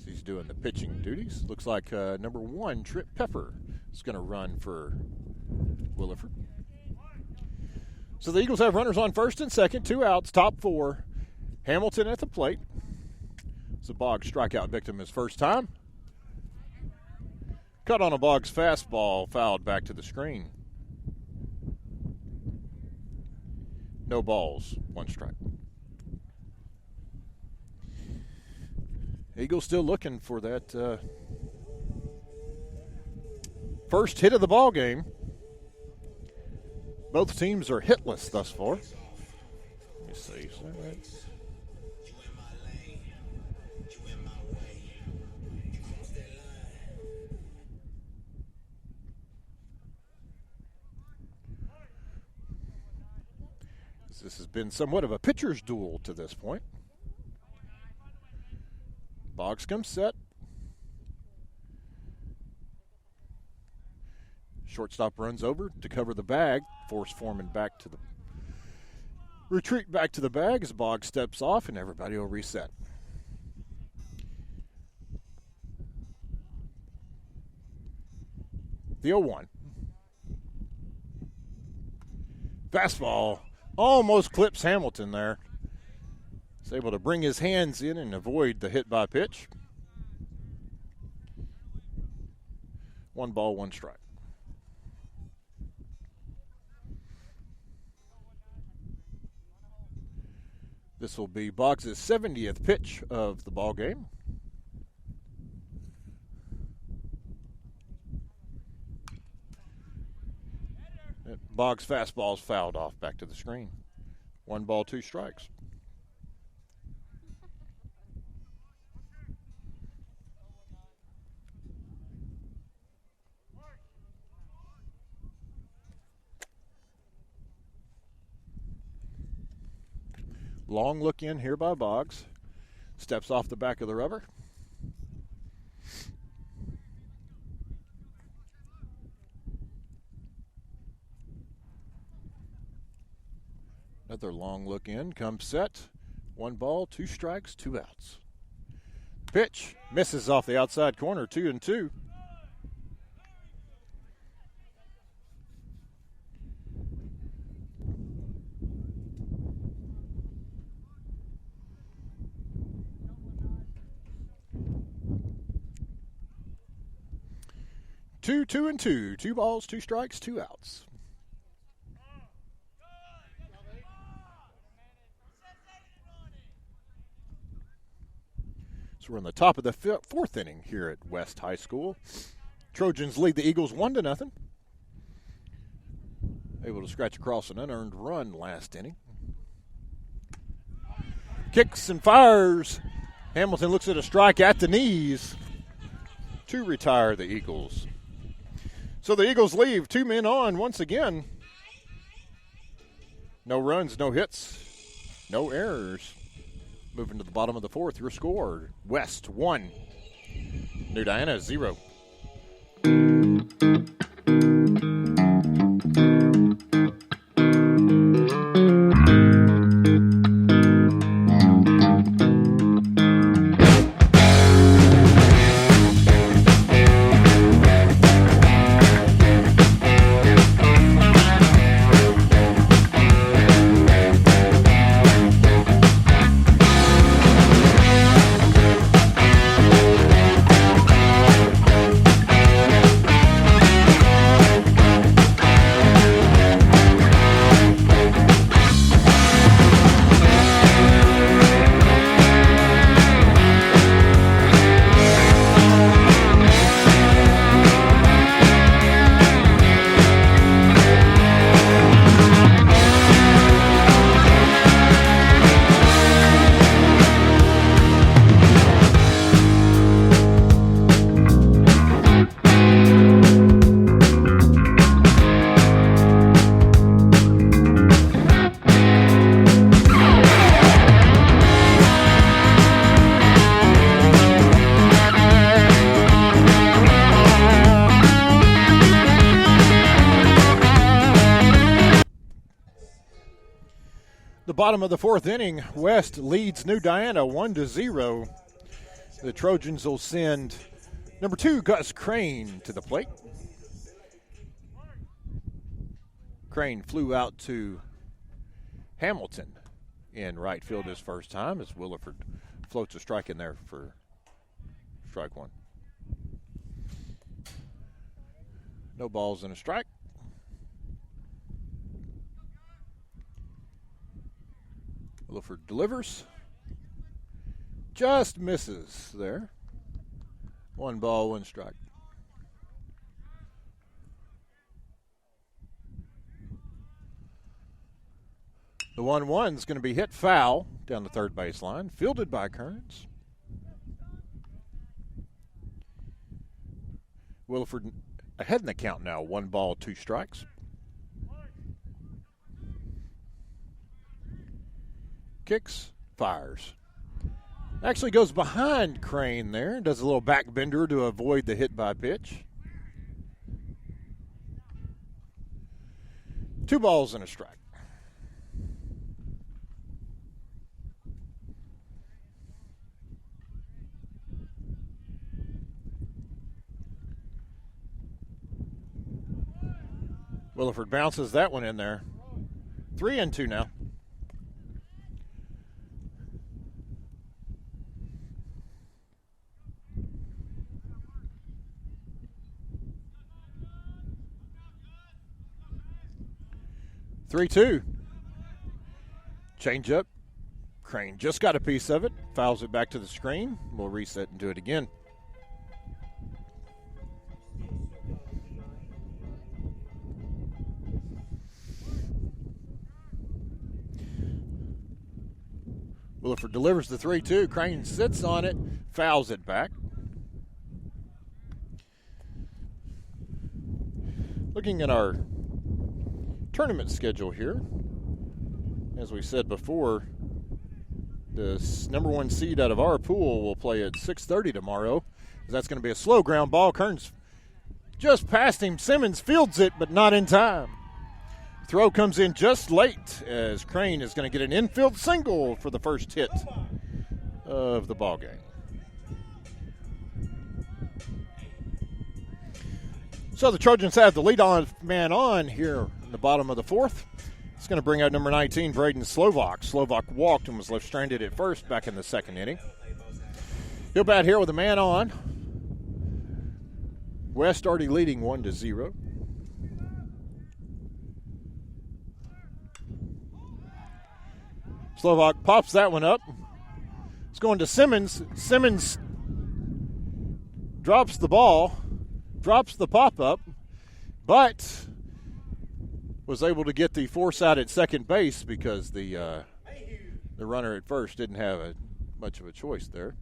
He's doing the pitching duties. Looks like number 1, Trip Pepper, is going to run for Williford. So the Eagles have runners on first and second, 2 outs, top 4. Hamilton at the plate. It's a Boggs strikeout victim his first time. Cut on a Boggs fastball, fouled back to the screen. No balls, 1 strike. Eagles still looking for that first hit of the ball game. Both teams are hitless thus far. Let me see. Is that right? This has been somewhat of a pitcher's duel to this point. Boggs comes set. Shortstop runs over to cover the bag. Force Foreman back to the retreat back to the bag as Boggs steps off, and everybody will reset. The 0-1. Fastball almost clips Hamilton there. He's able to bring his hands in and avoid the hit by pitch. 1 ball, 1 strike. This will be Boggs' 70th pitch of the ball game. Boggs' fastball's fouled off back to the screen. 1 ball, 2 strikes. Long look in here by Boggs. Steps off the back of the rubber. Another long look in, comes set. 1 ball, 2 strikes, 2 outs. Pitch misses off the outside corner, 2-2. Two and 2. 2 balls, 2 strikes, 2 outs. So we're in the top of the 4th inning here at West High School. Trojans lead the Eagles 1-0. Able to scratch across an unearned run last inning. Kicks and fires. Hamilton looks at a strike at the knees to retire the Eagles. So the Eagles leave 2 men on once again. No runs, no hits, no errors. Moving to the bottom of the 4th, your score, West 1, New Diana 0. The bottom of the fourth inning, West leads New Diana 1-0. The Trojans will send number 2, Gus Crane, to the plate. Crane flew out to Hamilton in right field his first time as Williford floats a strike in there for strike one. No balls and a strike. Williford delivers. Just misses there. 1 ball, 1 strike. The 1-1 is going to be hit foul down the third baseline, fielded by Kearns. Williford ahead in the count now, 1 ball, 2 strikes. Kicks, fires. Actually goes behind Crane there, does a little back bender to avoid the hit by pitch. 2 balls and a strike. Williford bounces that one in there. 3-2 now. Three-two. Change up. Crane just got a piece of it. Fouls it back to the screen. We'll reset and do it again. Williford delivers the 3-2. Crane sits on it, fouls it back. Looking at our tournament schedule here, as we said before, the number 1 seed out of our pool will play at 6:30 tomorrow. That's going to be a slow ground ball. Kearns just past him. Simmons fields it, but not in time. Throw comes in just late as Crane is going to get an infield single for the first hit of the ball game. So the Trojans have the lead-off man on here in the bottom of the fourth. It's going to bring out number 19, Braden Slovak. Slovak walked and was left stranded at first back in the second inning. He'll bat here with a man on. West already leading 1-0. Slovak pops that one up. It's going to Simmons. Simmons drops the ball, drops the pop-up, but was able to get the force out at second base because the runner at first didn't have much of a choice there.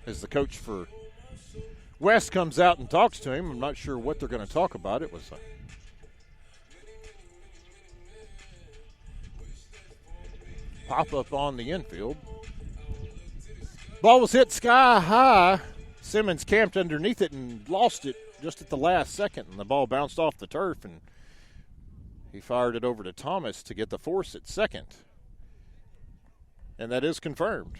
As the coach for West comes out and talks to him, I'm not sure what they're going to talk about. It was pop-up on the infield. Ball was hit sky high. Simmons camped underneath it and lost it just at the last second, and the ball bounced off the turf, and he fired it over to Thomas to get the force at second. And that is confirmed.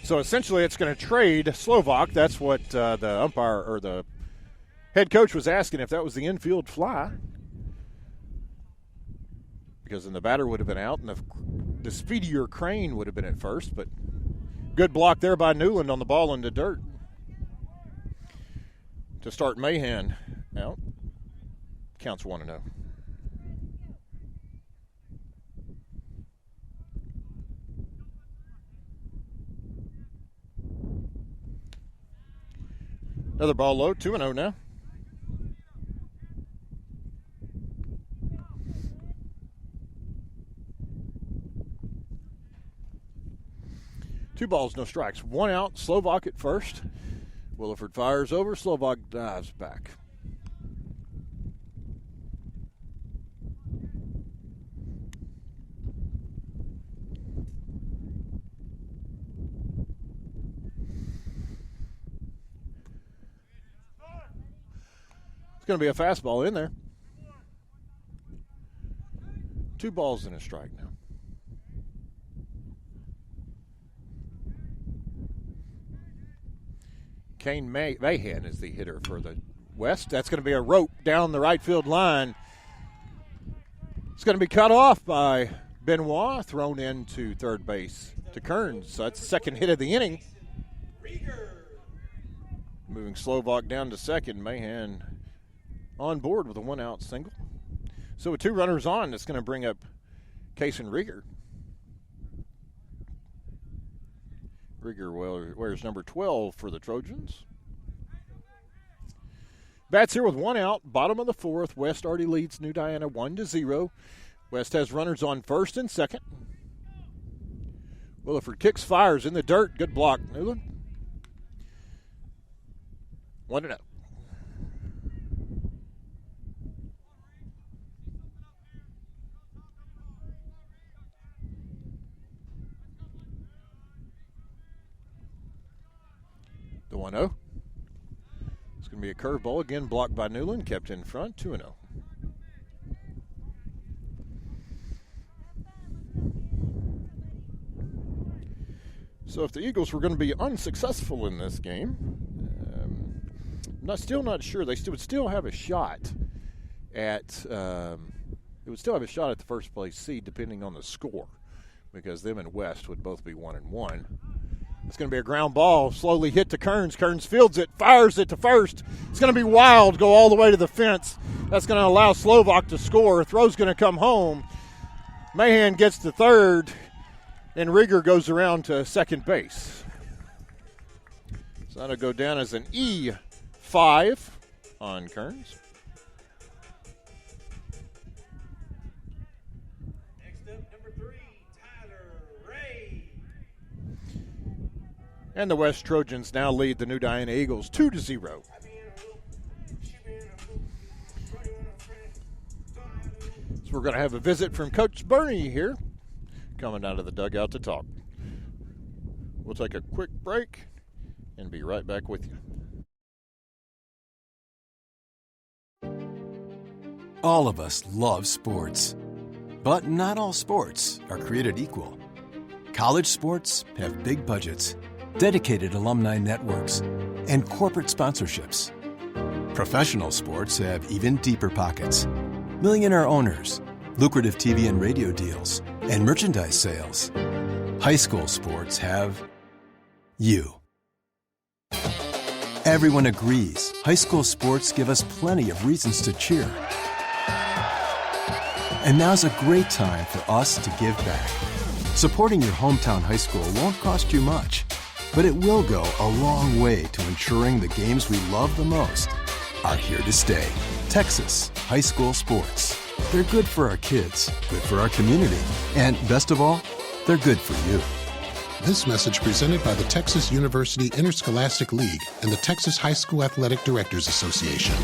So essentially it's going to trade Slovak. That's what the umpire or the head coach was asking, if that was the infield fly. Because then the batter would have been out and the speedier Crane would have been at first. But good block there by Newland on the ball in the dirt. To start Mahan out. Counts 1-0. Another ball low, 2-0 now. Two balls, no strikes. One out, Slovak at first. Williford fires over, Slovak dives back. It's going to be a fastball in there. 2 balls and a strike now. Kane Mahan is the hitter for the West. That's going to be a rope down the right field line. It's going to be cut off by Benoit, thrown into third base to Kearns. So that's the second hit of the inning. Moving Slovak down to second. Mahan on board with a 1-out single. So with 2 runners on, that's going to bring up Kason Rieger. Rieger wears number 12 for the Trojans. Bats here with 1 out, bottom of the 4th. West already leads New Diana 1-0. West has runners on first and second. Williford kicks, fires in the dirt. Good block, Newland. 1-0. The 1-0. It's going to be a curveball again, blocked by Newland, kept in front, 2-0. So if the Eagles were going to be unsuccessful in this game, still not sure. They would still have a shot at the first place seed, depending on the score, because them and West would both be 1-1. It's going to be a ground ball, slowly hit to Kearns. Kearns fields it, fires it to first. It's going to be wild, go all the way to the fence. That's going to allow Slovak to score. Throw's going to come home. Mahan gets to third, and Rieger goes around to second base. So that'll go down as an E5 on Kearns. And the West Trojans now lead the New Diana Eagles 2-0. So we're going to have a visit from Coach Bernie here, coming out of the dugout to talk. We'll take a quick break and be right back with you. All of us love sports, but not all sports are created equal. College sports have big budgets, dedicated alumni networks, and corporate sponsorships. Professional sports have even deeper pockets. Millionaire owners, lucrative TV and radio deals, and merchandise sales. High school sports have you. Everyone agrees high school sports give us plenty of reasons to cheer. And now's a great time for us to give back. Supporting your hometown high school won't cost you much, but it will go a long way to ensuring the games we love the most are here to stay. Texas high school sports. They're good for our kids, good for our community, and best of all, they're good for you. This message presented by the Texas University Interscholastic League and the Texas High School Athletic Directors Association.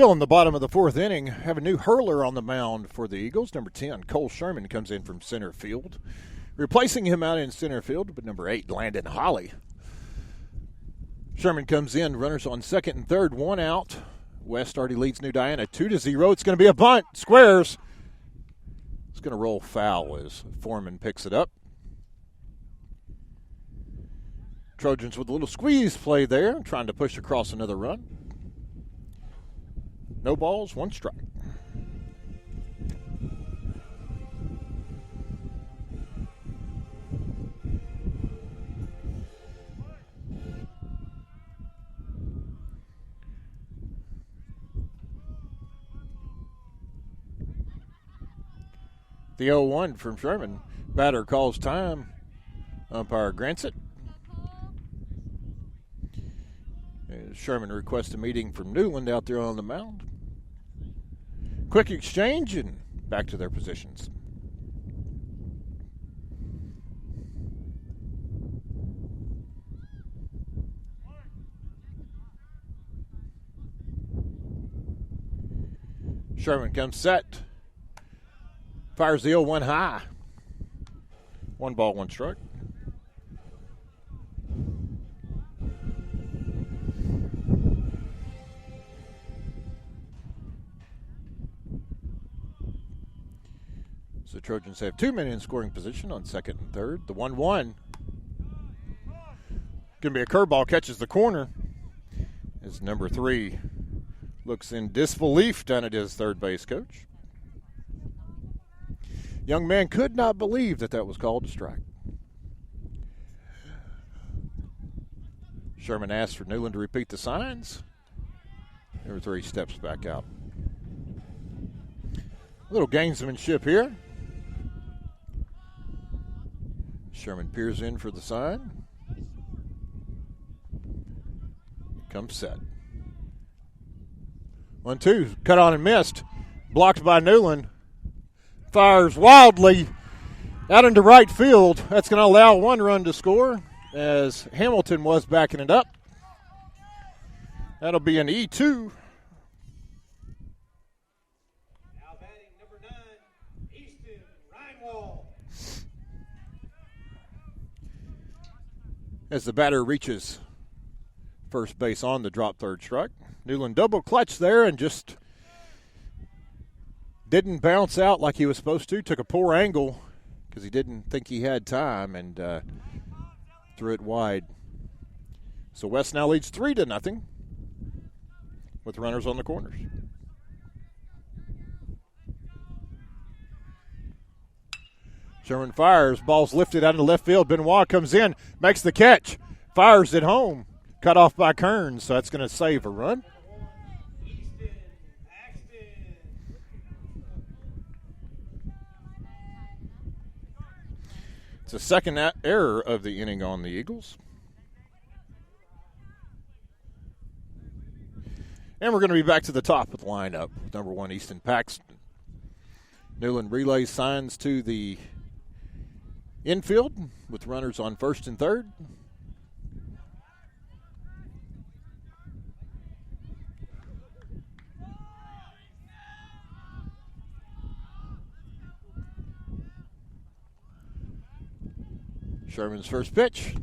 Still in the bottom of the fourth inning, have a new hurler on the mound for the Eagles. Number 10, Cole Sherman, comes in from center field. Replacing him out in center field, but number 8, Landon Holly. Sherman comes in, runners on second and third, one out. West already leads New Diana 2-0. It's going to be a bunt. Squares. It's going to roll foul as Foreman picks it up. Trojans with a little squeeze play there, trying to push across another run. No balls, one strike. The 0-1 from Sherman. Batter calls time. Umpire grants it. Sherman requests a meeting from Newland out there on the mound. Quick exchange and back to their positions. Sherman comes set. Fires the 0-1 high. 1 ball, 1 strike. So the Trojans have 2 men in scoring position on second and third. The 1-1. Going to be a curveball, catches the corner. As number 3 looks in disbelief down at his third base coach. Young man could not believe that was called a strike. Sherman asks for Newland to repeat the signs. Number 3 steps back out. A little gamesmanship here. Sherman peers in for the sign. Comes set. 1-2, cut on and missed. Blocked by Newland. Fires wildly out into right field. That's going to allow 1 run to score as Hamilton was backing it up. That'll be an E2. Now batting number 9, Easton Reinwald. As the batter reaches first base on the drop third strike. Newland double clutch there and just didn't bounce out like he was supposed to. Took a poor angle because he didn't think he had time and threw it wide. So West now leads 3-0 with runners on the corners. Sherman fires. Ball's lifted out into left field. Benoit comes in, makes the catch, fires it home. Cut off by Kearns, so that's going to save a run. It's the second error of the inning on the Eagles. And we're going to be back to the top of the lineup. Number 1, Easton Paxton. Newland relays signs to the infield with runners on first and third. Sherman's first pitch.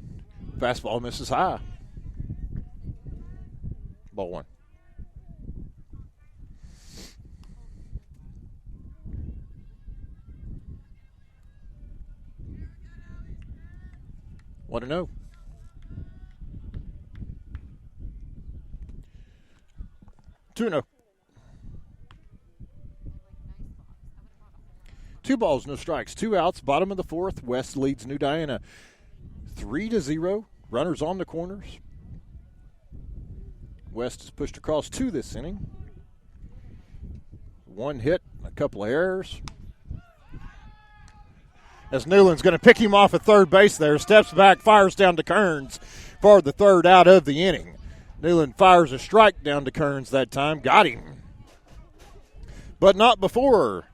Fastball misses high. Ball 1. What a no. Two no. 2 balls, no strikes, 2 outs, bottom of the fourth. West leads New Diana 3-0. Runners on the corners. West is pushed across 2 this inning. 1 hit, a couple of errors. As Newland's going to pick him off at third base there, steps back, fires down to Kearns for the third out of the inning. Newland fires a strike down to Kearns that time, got him. But not before.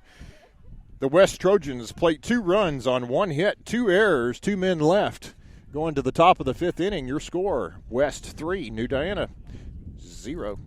The West Trojans plate 2 runs on 1 hit, 2 errors, 2 men left. Going to the top of the 5th inning, your score, West 3, New Diana 0.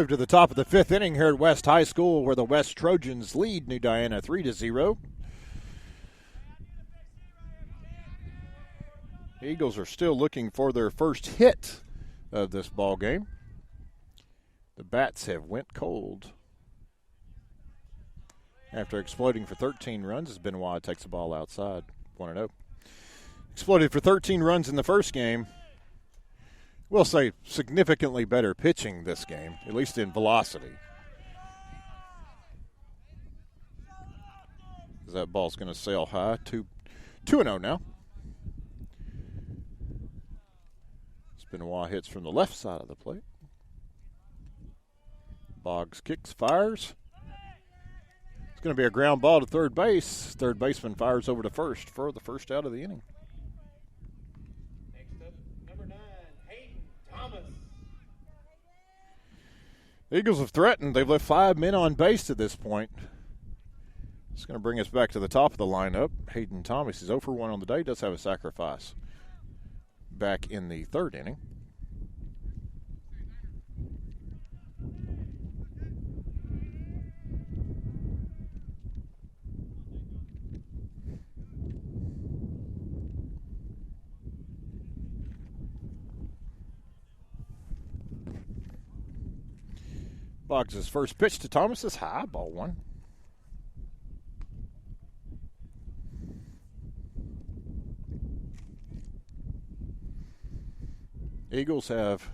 move to the top of the fifth inning here at West High School, where the West Trojans lead New Diana 3-0. Eagles are still looking for their first hit of this ball game. The bats have went cold. After exploding for 13 runs, as Benoit takes the ball outside, 1-0. Exploded for 13 runs in the first game. We'll say significantly better pitching this game, at least in velocity. That ball's going to sail high. 2-0 now. Benoit hits from the left side of the plate. Boggs kicks, fires. It's going to be a ground ball to third base. Third baseman fires over to first for the first out of the inning. Next up, number 9, Hayden Thomas. The Eagles have threatened. They've left 5 men on base to this point. It's going to bring us back to the top of the lineup. Hayden Thomas is 0 for 1 on the day. Does have a sacrifice back in the third inning. Boggs' first pitch to Thomas is high, ball 1. Eagles have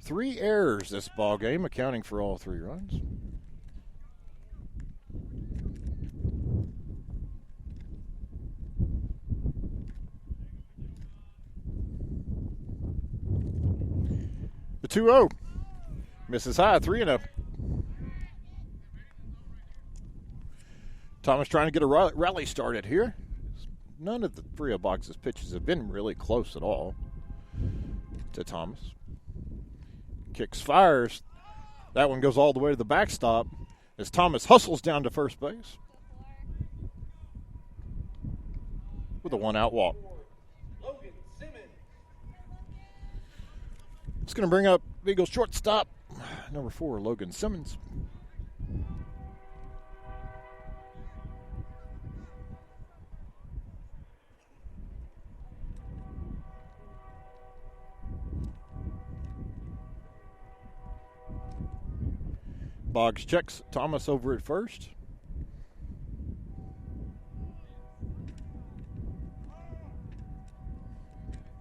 3 errors this ball game, accounting for all 3 runs. The 2-0 misses high, 3-0. Thomas trying to get a rally started here. None of the 3 of Boggs' pitches have been really close at all to Thomas. Kicks, fires. That one goes all the way to the backstop as Thomas hustles down to first base with a 1-out walk. Logan Simmons. It's going to bring up Eagles shortstop, number 4, Logan Simmons. Boggs checks Thomas over at first.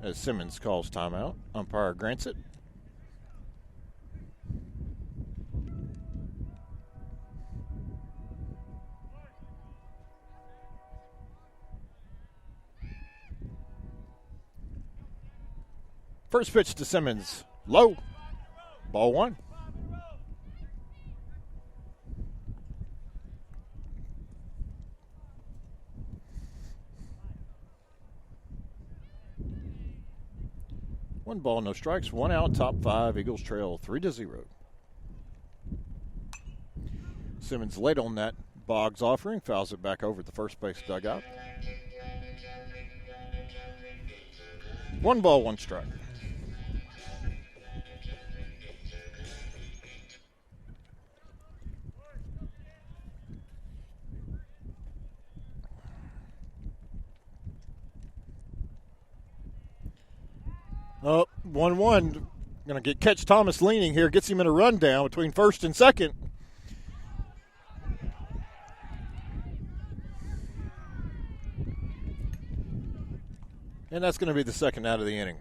As Simmons calls timeout, umpire grants it. First pitch to Simmons, low, ball 1. One ball, no strikes, 1 out, top 5. Eagles trail 3-0. Simmons late on that Boggs offering, fouls it back over the first base dugout. 1 ball, 1 strike. Oh, 1-1. Going to catch Thomas leaning here. Gets him in a rundown between first and second. And that's going to be the second out of the inning.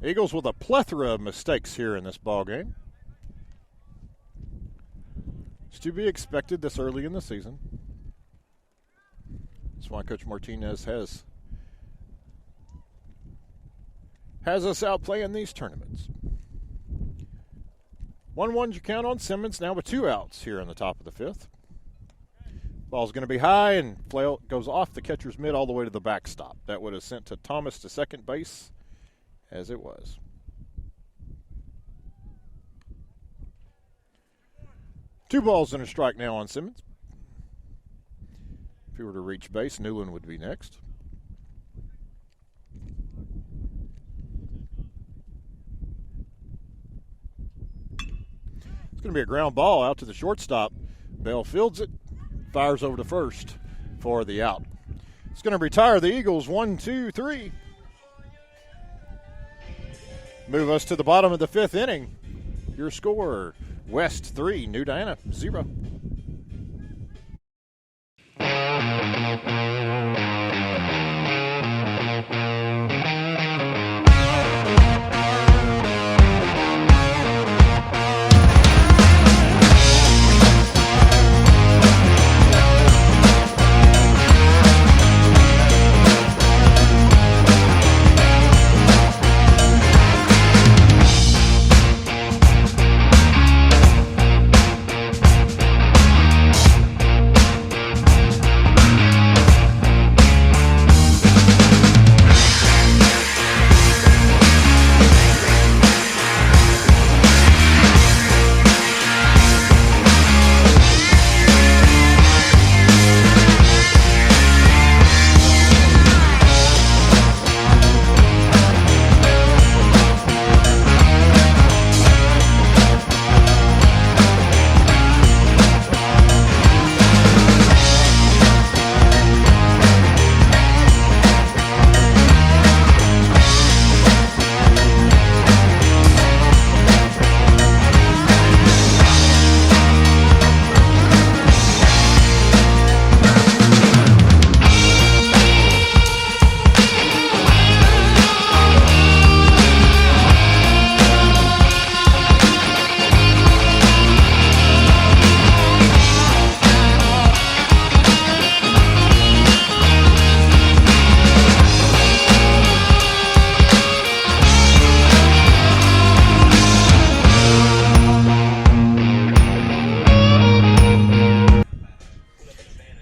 Eagles with a plethora of mistakes here in this ballgame. It's to be expected this early in the season. That's why Coach Martinez has us out playing these tournaments. 1-1 you count on Simmons now with 2 outs here in the top of the 5th. Ball's going to be high and flail goes off the catcher's mitt all the way to the backstop. That would have sent to Thomas to second base as it was. Two balls and a strike now on Simmons. If he were to reach base, Newland would be next. It's going to be a ground ball out to the shortstop. Bell fields it, fires over to first for the out. It's going to retire the Eagles 1, 2, 3. Move us to the bottom of the 5th inning. Your score, West 3, New Diana 0.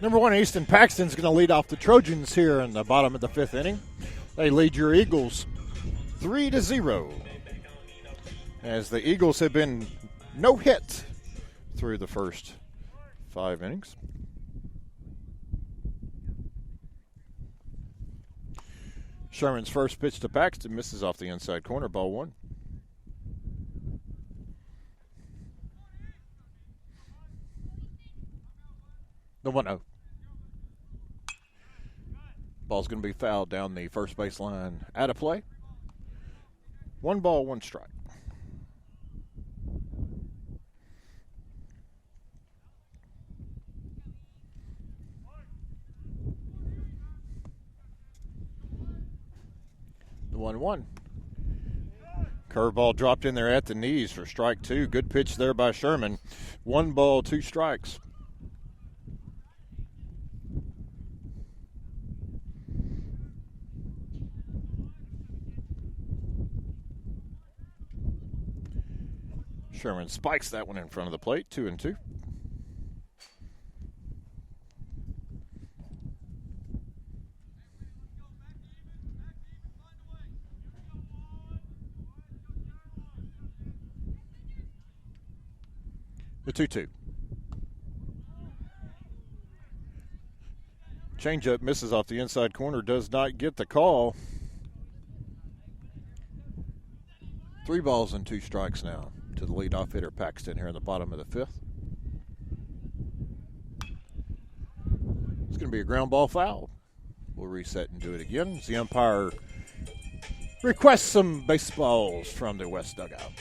Number 1, Easton Paxton's going to lead off the Trojans here in the bottom of the 5th inning. They lead your Eagles 3-0. As the Eagles have been no hit through the first 5 innings. Sherman's first pitch to Paxton misses off the inside corner, ball 1. The 1-0. Ball's going to be fouled down the first base line. Out of play. 1 ball, 1 strike. The 1-1. Curveball dropped in there at the knees for strike 2. Good pitch there by Sherman. 1 ball, 2 strikes. Sherman spikes that one in front of the plate, 2-2. The 2-2. Changeup misses off the inside corner, does not get the call. 3 balls and 2 strikes now to the leadoff hitter Paxton here in the bottom of the 5th. It's going to be a ground ball foul. We'll reset and do it again as the umpire requests some baseballs from the west dugout.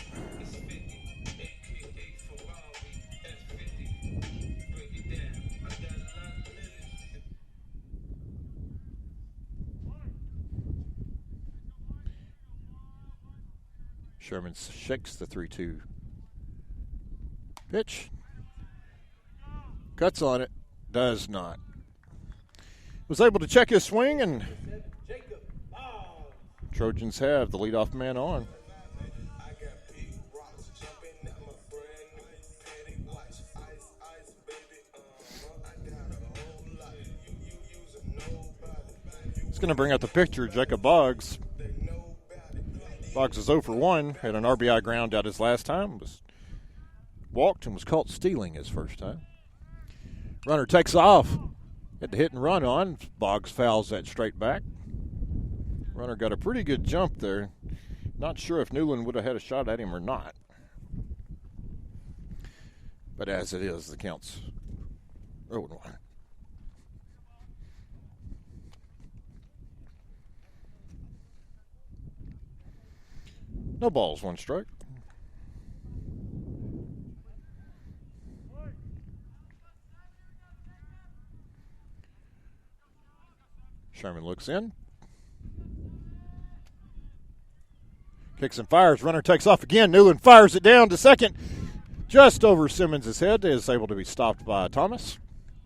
Sherman shakes the 3-2 pitch. Cuts on it. Does not. Was able to check his swing, and Trojans have the leadoff man on. It's going to bring out the pitcher, Jacob Boggs. Boggs is 0 for 1, had an RBI ground out his last time, was walked and was caught stealing his first time. Runner takes off, had the hit and run on. Boggs fouls that straight back. Runner got a pretty good jump there. Not sure if Newland would have had a shot at him or not. But as it is, the count's 0-1. No balls, 1 strike. Sherman looks in. Kicks and fires. Runner takes off again. Newland fires it down to second. Just over Simmons' head. Is able to be stopped by Thomas.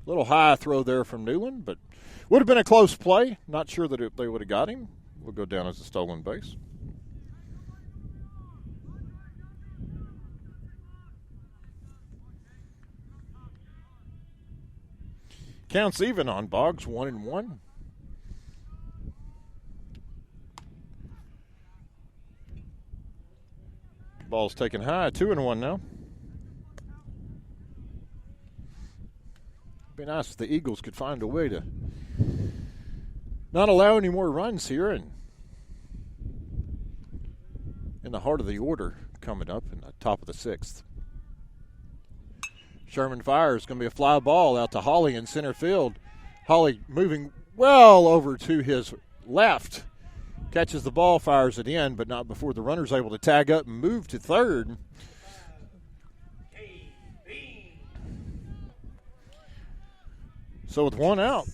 Little high throw there from Newland, but would have been a close play. Not sure that they would have got him. Will go down as a stolen base. Counts even on Boggs, 1-1. Ball's taken high, 2-1 now. Be nice if the Eagles could find a way to not allow any more runs here, and in the heart of the order coming up in the top of the 6th. Sherman fires, going to be a fly ball out to Hawley in center field. Hawley moving well over to his left. Catches the ball, fires it in, but not before the runner's able to tag up and move to third. So with 1 out,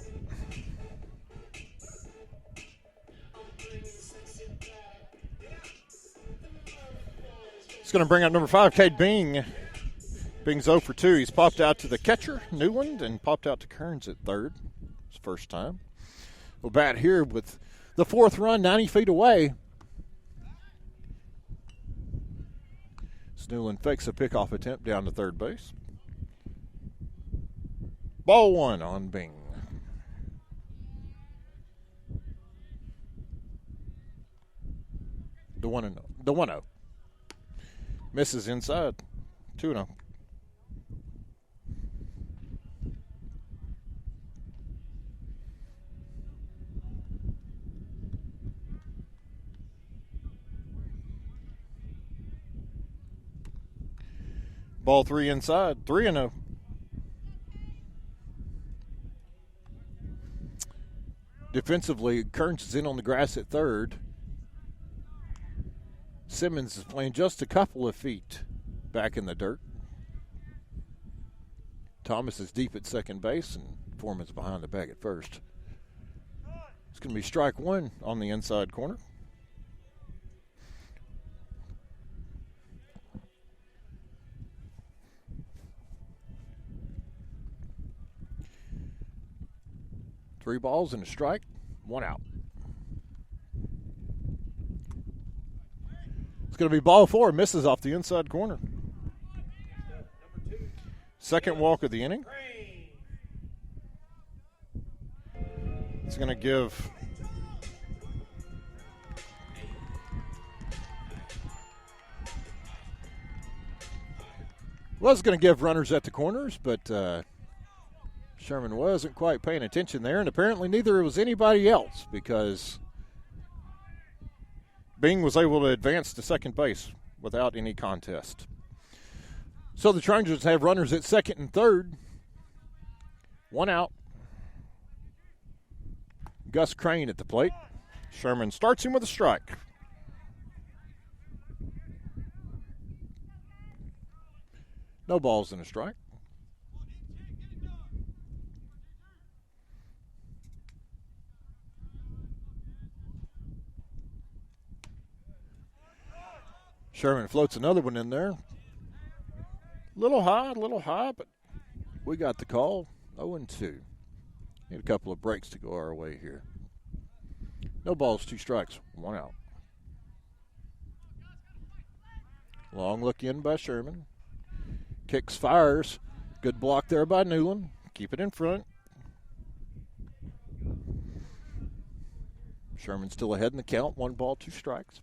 it's going to bring out number 5, Cade Bing. Bing's 0 for 2. He's popped out to the catcher, Newland, and popped out to Kearns at third. His first time. We'll bat here with the 4th run, 90 feet away. Newland fakes a pickoff attempt down to third base. Ball 1 on Bing. The 1-0. Misses inside. 2-0. Ball 3 inside, 3-0. Defensively, Kearns is in on the grass at third. Simmons is playing just a couple of feet back in the dirt. Thomas is deep at second base, and Foreman's behind the bag at first. It's going to be strike 1 on the inside corner. Three balls and a strike, 1 out. It's going to be ball 4, misses off the inside corner. Second walk of the inning. It's going to give runners at the corners, but Sherman wasn't quite paying attention there, and apparently neither was anybody else, because Bing was able to advance to second base without any contest. So the Trojans have runners at second and third. 1 out. Gus Crane at the plate. Sherman starts him with a strike. No balls and a strike. Sherman floats another one in there. Little high, but we got the call. 0-2. Need a couple of breaks to go our way here. No balls, 2 strikes, 1 out. Long look in by Sherman. Kicks, fires. Good block there by Newland. Keep it in front. Sherman still ahead in the count. 1 ball, 2 strikes.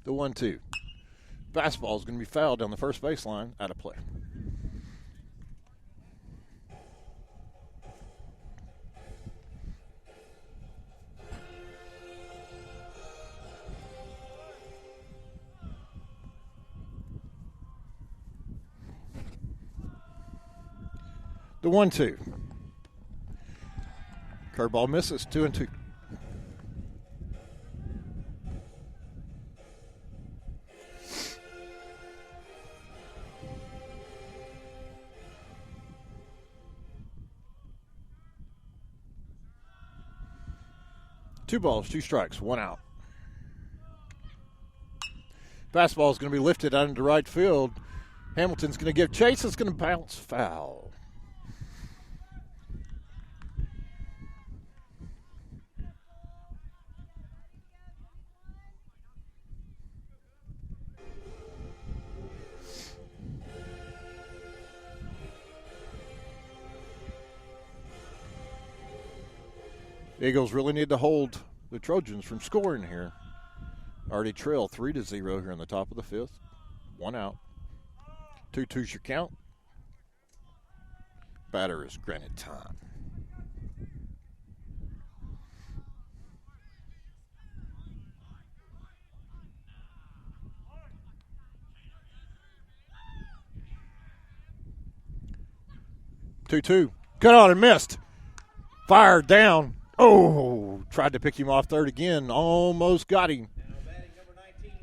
The 1-2. Fastball is going to be fouled down the first baseline, out of play. The 1-2. Curveball misses, 2-2. Two balls, two strikes, one out. Fastball is going to be lifted out into right field. Hamilton's going to give chase. It's going to bounce foul. Eagles really need to hold the Trojans from scoring here. Already trail 3-0 here in the top of the fifth. One out. 2-2's your count. Batter is granted time. Two. Cut on and missed. Fired down. Oh, tried to pick him off third again. Almost got him.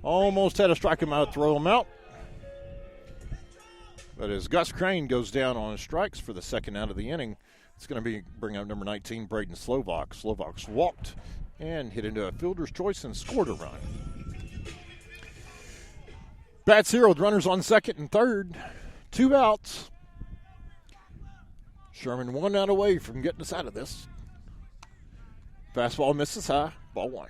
Almost had to strike him out, throw him out. But as Gus Crane goes down on his strikes for the second out of the inning, it's going to bring up number 19, Braden Slovak. Slovak's walked and hit into a fielder's choice and scored a run. Bats here with runners on second and third. 2 outs. Sherman 1 out away from getting us out of this. Fastball misses high, ball 1.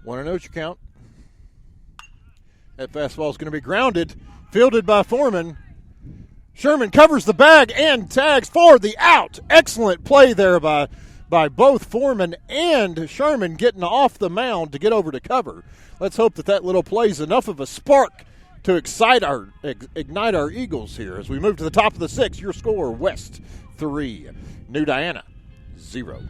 One and your count. That fastball is going to be grounded, fielded by Foreman. Sherman covers the bag and tags for the out. Excellent play there by both Foreman and Sherman getting off the mound to get over to cover. Let's hope that little play is enough of a spark to ignite our Eagles here as we move to the top of the 6th. Your score, West 3, New Diana 0.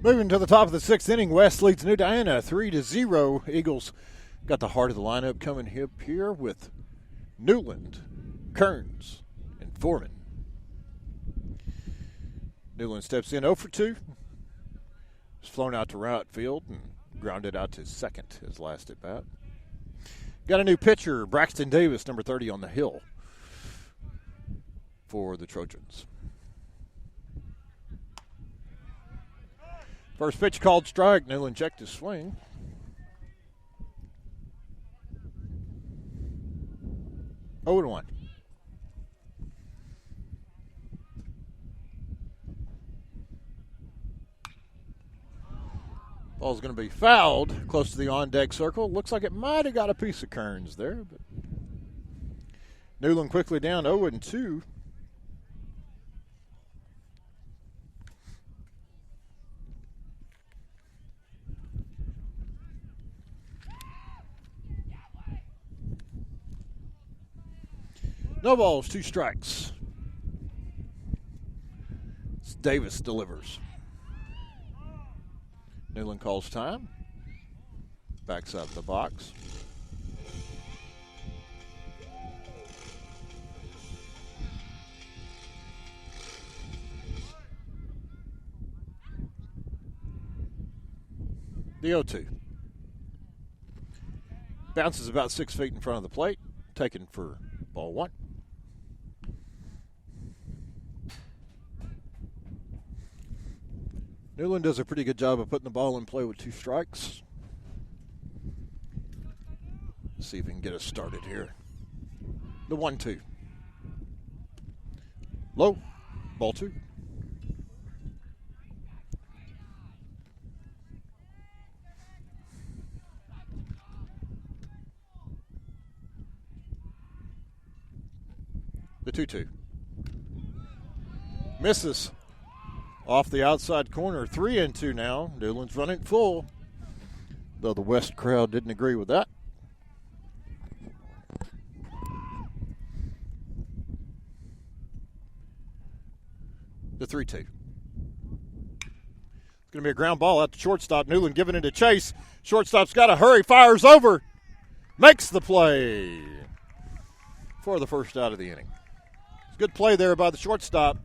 Moving to the top of the sixth inning, West leads New Diana 3-0. Eagles got the heart of the lineup coming up here with Newland, Kearns, and Foreman. Newland steps in 0 for 2. He's flown out to right field and grounded out to second his last at bat. Got a new pitcher, Braxton Davis, number 30 on the hill for the Trojans. First pitch called strike. Newland checked his swing. Oh and 1. Ball's going to be fouled close to the on-deck circle. Looks like it might have got a piece of Kearns there, but Newland quickly down 0 and 2. No balls, 2 strikes. Davis delivers. Newland calls time. Backs out the box. The 0-2. Bounces about 6 feet in front of the plate. Taken for ball 1. Newland does a pretty good job of putting the ball in play with 2 strikes. Let's see if we can get us started here. The 1-2. Low. Ball 2. The 2-2. Misses. Off the outside corner, 3 and 2 now. Newland's running full, though the West crowd didn't agree with that. The 3-2. It's going to be a ground ball out to shortstop. Newland giving it a chase. Shortstop's got to hurry, fires over, makes the play for the first out of the inning. Good play there by the shortstop.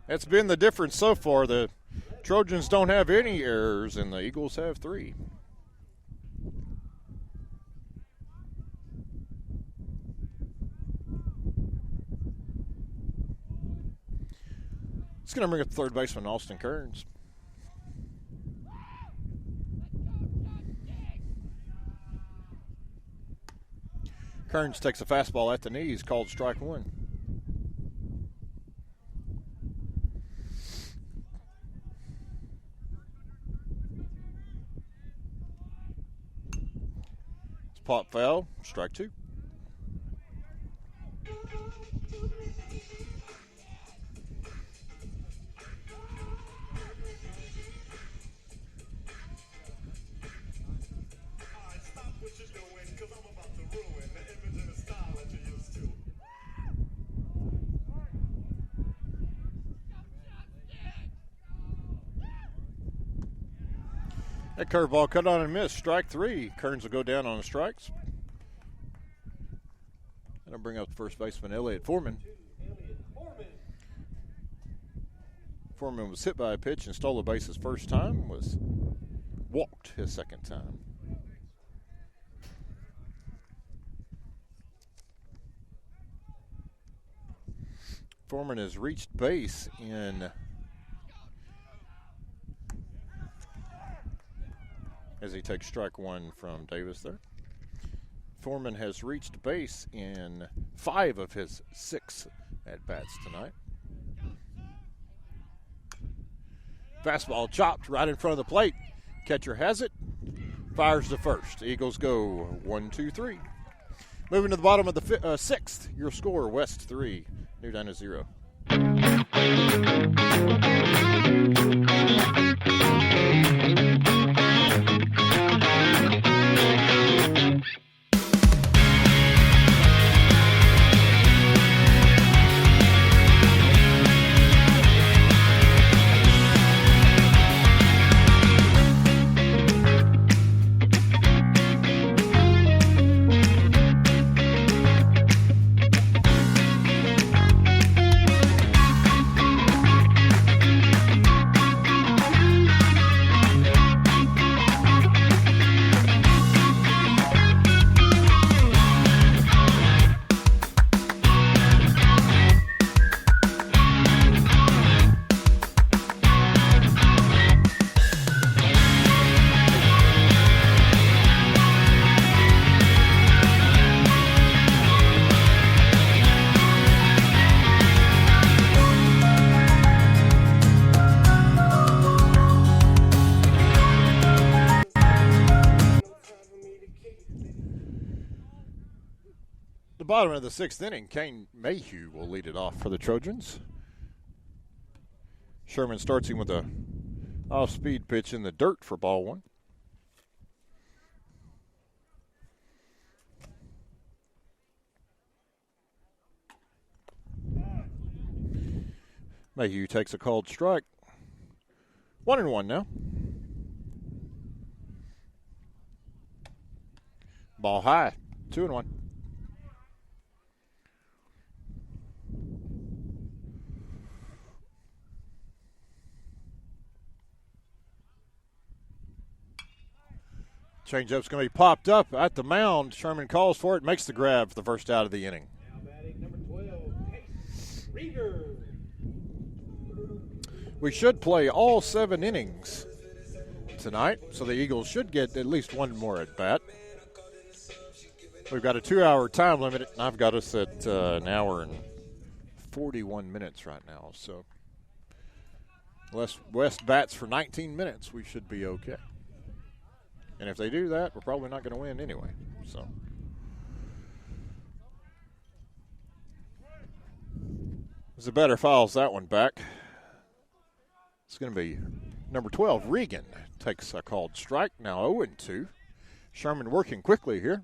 That's been the difference so far. The Trojans don't have any errors, and the Eagles have 3. It's going to bring up third baseman Austin Kearns. Kearns takes a fastball at the knees, called strike 1. Pop foul, strike 2. That curveball cut on and missed. Strike 3. Kearns will go down on the strikes. That'll bring up the first baseman, Elliott Foreman. Foreman was hit by a pitch and stole a base his first time, was walked his second time. Foreman has reached base in, as he takes strike 1 from Davis there. Foreman has reached base in 5 of his 6 at-bats tonight. Fastball chopped right in front of the plate. Catcher has it. Fires to first. Eagles go 1-2-3. Moving to the bottom of the 6th. Your score, West 3, New Diana 0. The bottom of the 6th inning, Kane Mayhew will lead it off for the Trojans. Sherman starts him with a off-speed pitch in the dirt for ball 1. Mayhew takes a called strike. 1-1 now. Ball high, 2-1. Changeup's going to be popped up at the mound. Sherman calls for it, makes the grab for the first out of the inning. Now batting number 12, Case Rieger. We should play all 7 innings tonight, so the Eagles should get at least one more at bat. We've got a 2-hour time limit, and I've got us at an hour and 41 minutes right now. So unless West bats for 19 minutes, we should be okay. And if they do that, we're probably not going to win anyway. So Zabetta fouls that one back. It's going to be number 12, Regan, takes a called strike. Now 0-2. Sherman working quickly here.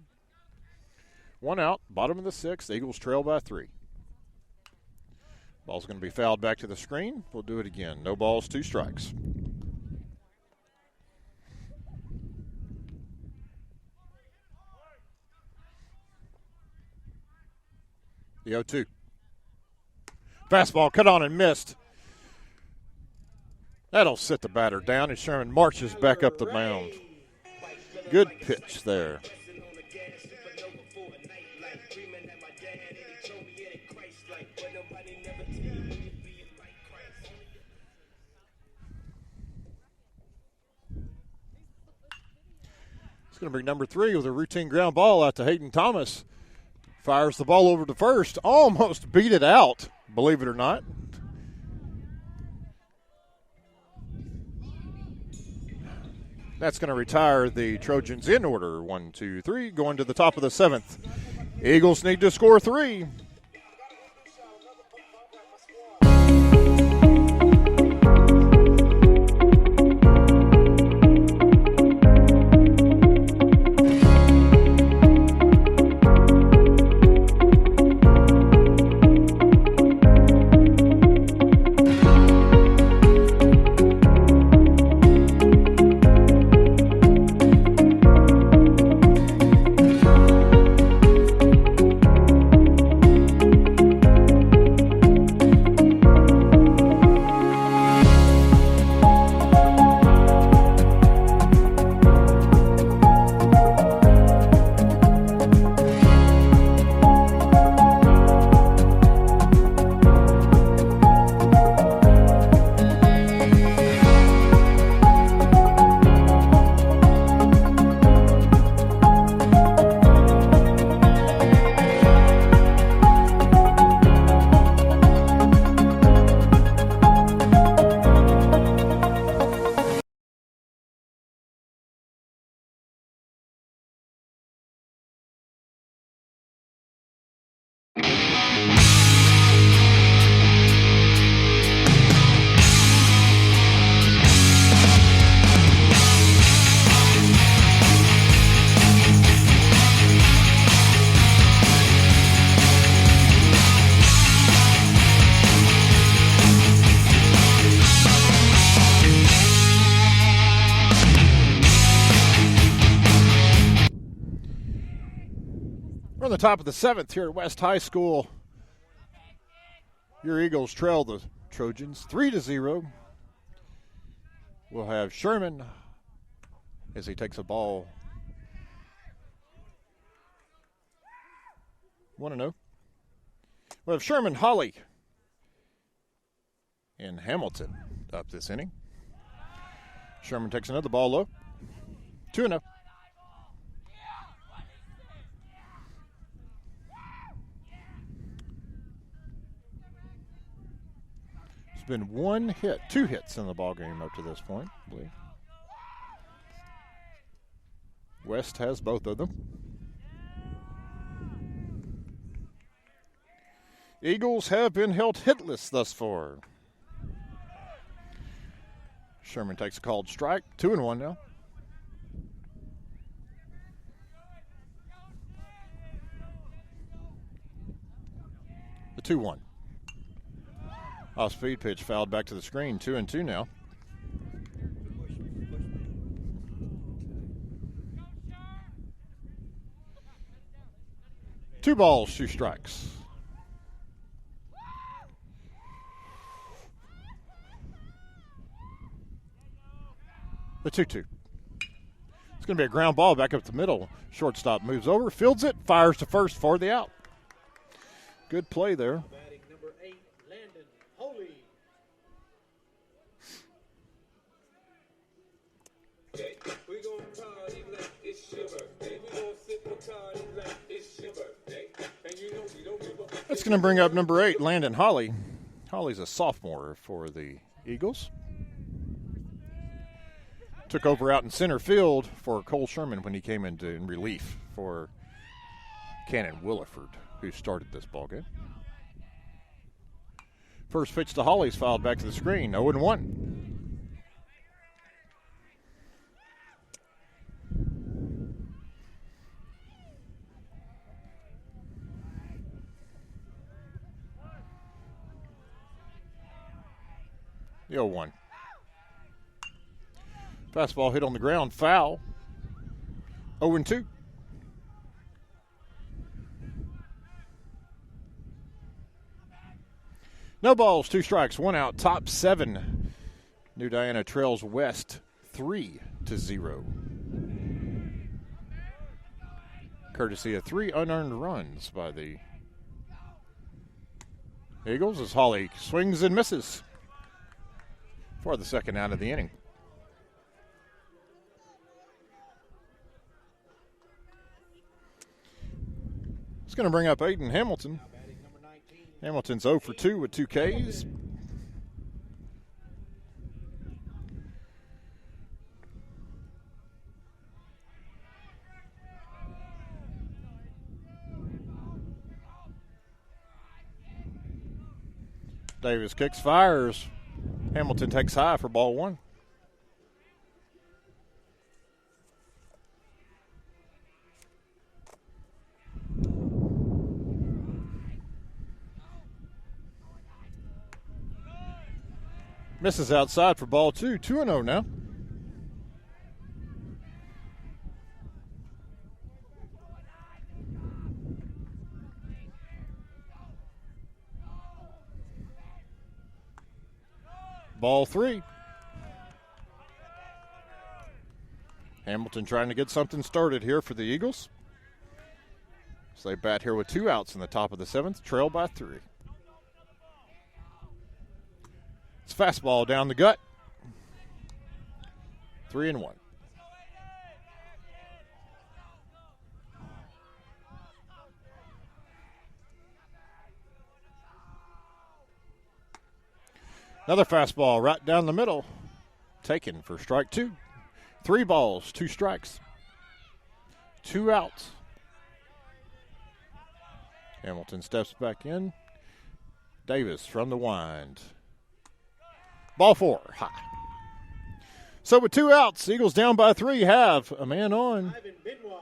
1 out, bottom of the 6th. Eagles trail by 3. Ball's going to be fouled back to the screen. We'll do it again. No balls, 2 strikes. The 0-2. Fastball cut on and missed. That'll sit the batter down as Sherman marches back up the mound. Good pitch there. It's going to bring number 3 with a routine ground ball out to Hayden Thomas. Fires the ball over to first. Almost beat it out, believe it or not. That's going to retire the Trojans in order. 1, 2, 3, going to the top of the 7th. Eagles need to score 3. We're on the top of the 7th here at West High School. Your Eagles trail the Trojans 3-0. We'll have Sherman as he takes a ball. 1-0. We'll have Sherman, Holly, and Hamilton up this inning. Sherman takes another ball low. 2-0. It's been 2 hits in the ball game up to this point, I believe. West has both of them. Eagles have been held hitless thus far. Sherman takes a called strike. 2-1 now. The 2-1. Off-speed pitch fouled back to the screen. 2-2 now. Two balls, two strikes. The 2-2. It's going to be a ground ball back up the middle. Shortstop moves over, fields it, fires to first for the out. Good play there. Batting number 8, Landon Holy. We gon' party like it's your birthday. We gon' sip Bacardi like it's your birthday. And you know we don't give up. That's going to bring up number 8, Landon Holly. Holly's a sophomore for the Eagles. Took over out in center field for Cole Sherman when he came in relief for Cannon Williford, who started this ballgame. First pitch to Holly's fouled back to the screen, 0-1. The 0-1. Fastball hit on the ground, foul. 0-2. No balls, two strikes, one out, top 7. New Diana trails West 3-0. Courtesy of 3 unearned runs by the Eagles as Holly swings and misses for the second out of the inning. It's going to bring up Aiden Hamilton. Hamilton's 0 for 2 with 2 Ks. Davis kicks, fires. Hamilton takes high for ball 1. Misses outside for ball 2. 2-0 now. Ball 3. Hamilton trying to get something started here for the Eagles. So they bat here with 2 outs in the top of the 7th, trail by 3. It's fastball down the gut. 3-1. Another fastball right down the middle. Taken for strike 2. 3 balls, 2 strikes. 2 outs. Hamilton steps back in. Davis from the wind. Ball 4, high. So with 2 outs, Eagles down by 3 have a man on. Ivan Benoit.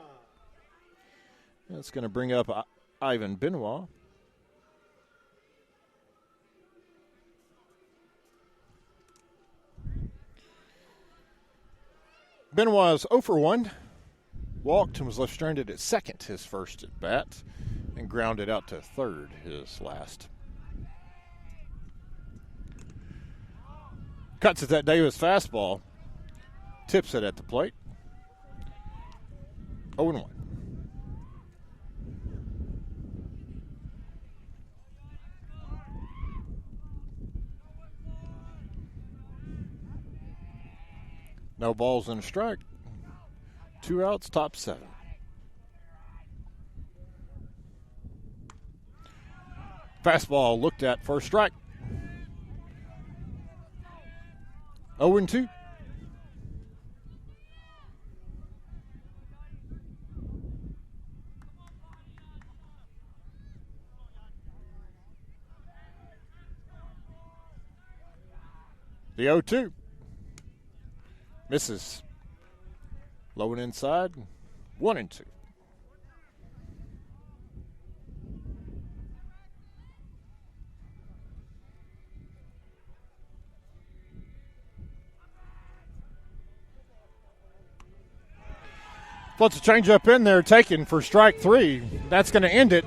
That's going to bring up Ivan Benoit. Benoit is 0 for 1. Walked and was left stranded at second his first at bat and grounded out to third his last. Cuts at that Davis fastball. Tips it at the plate. 0-1. No balls and a strike. 2 outs, top 7. Fastball looked at for a strike. 0-2. The 0-2. Misses. Low and inside. 1-2. Puts a changeup in there, taken for strike 3. That's going to end it.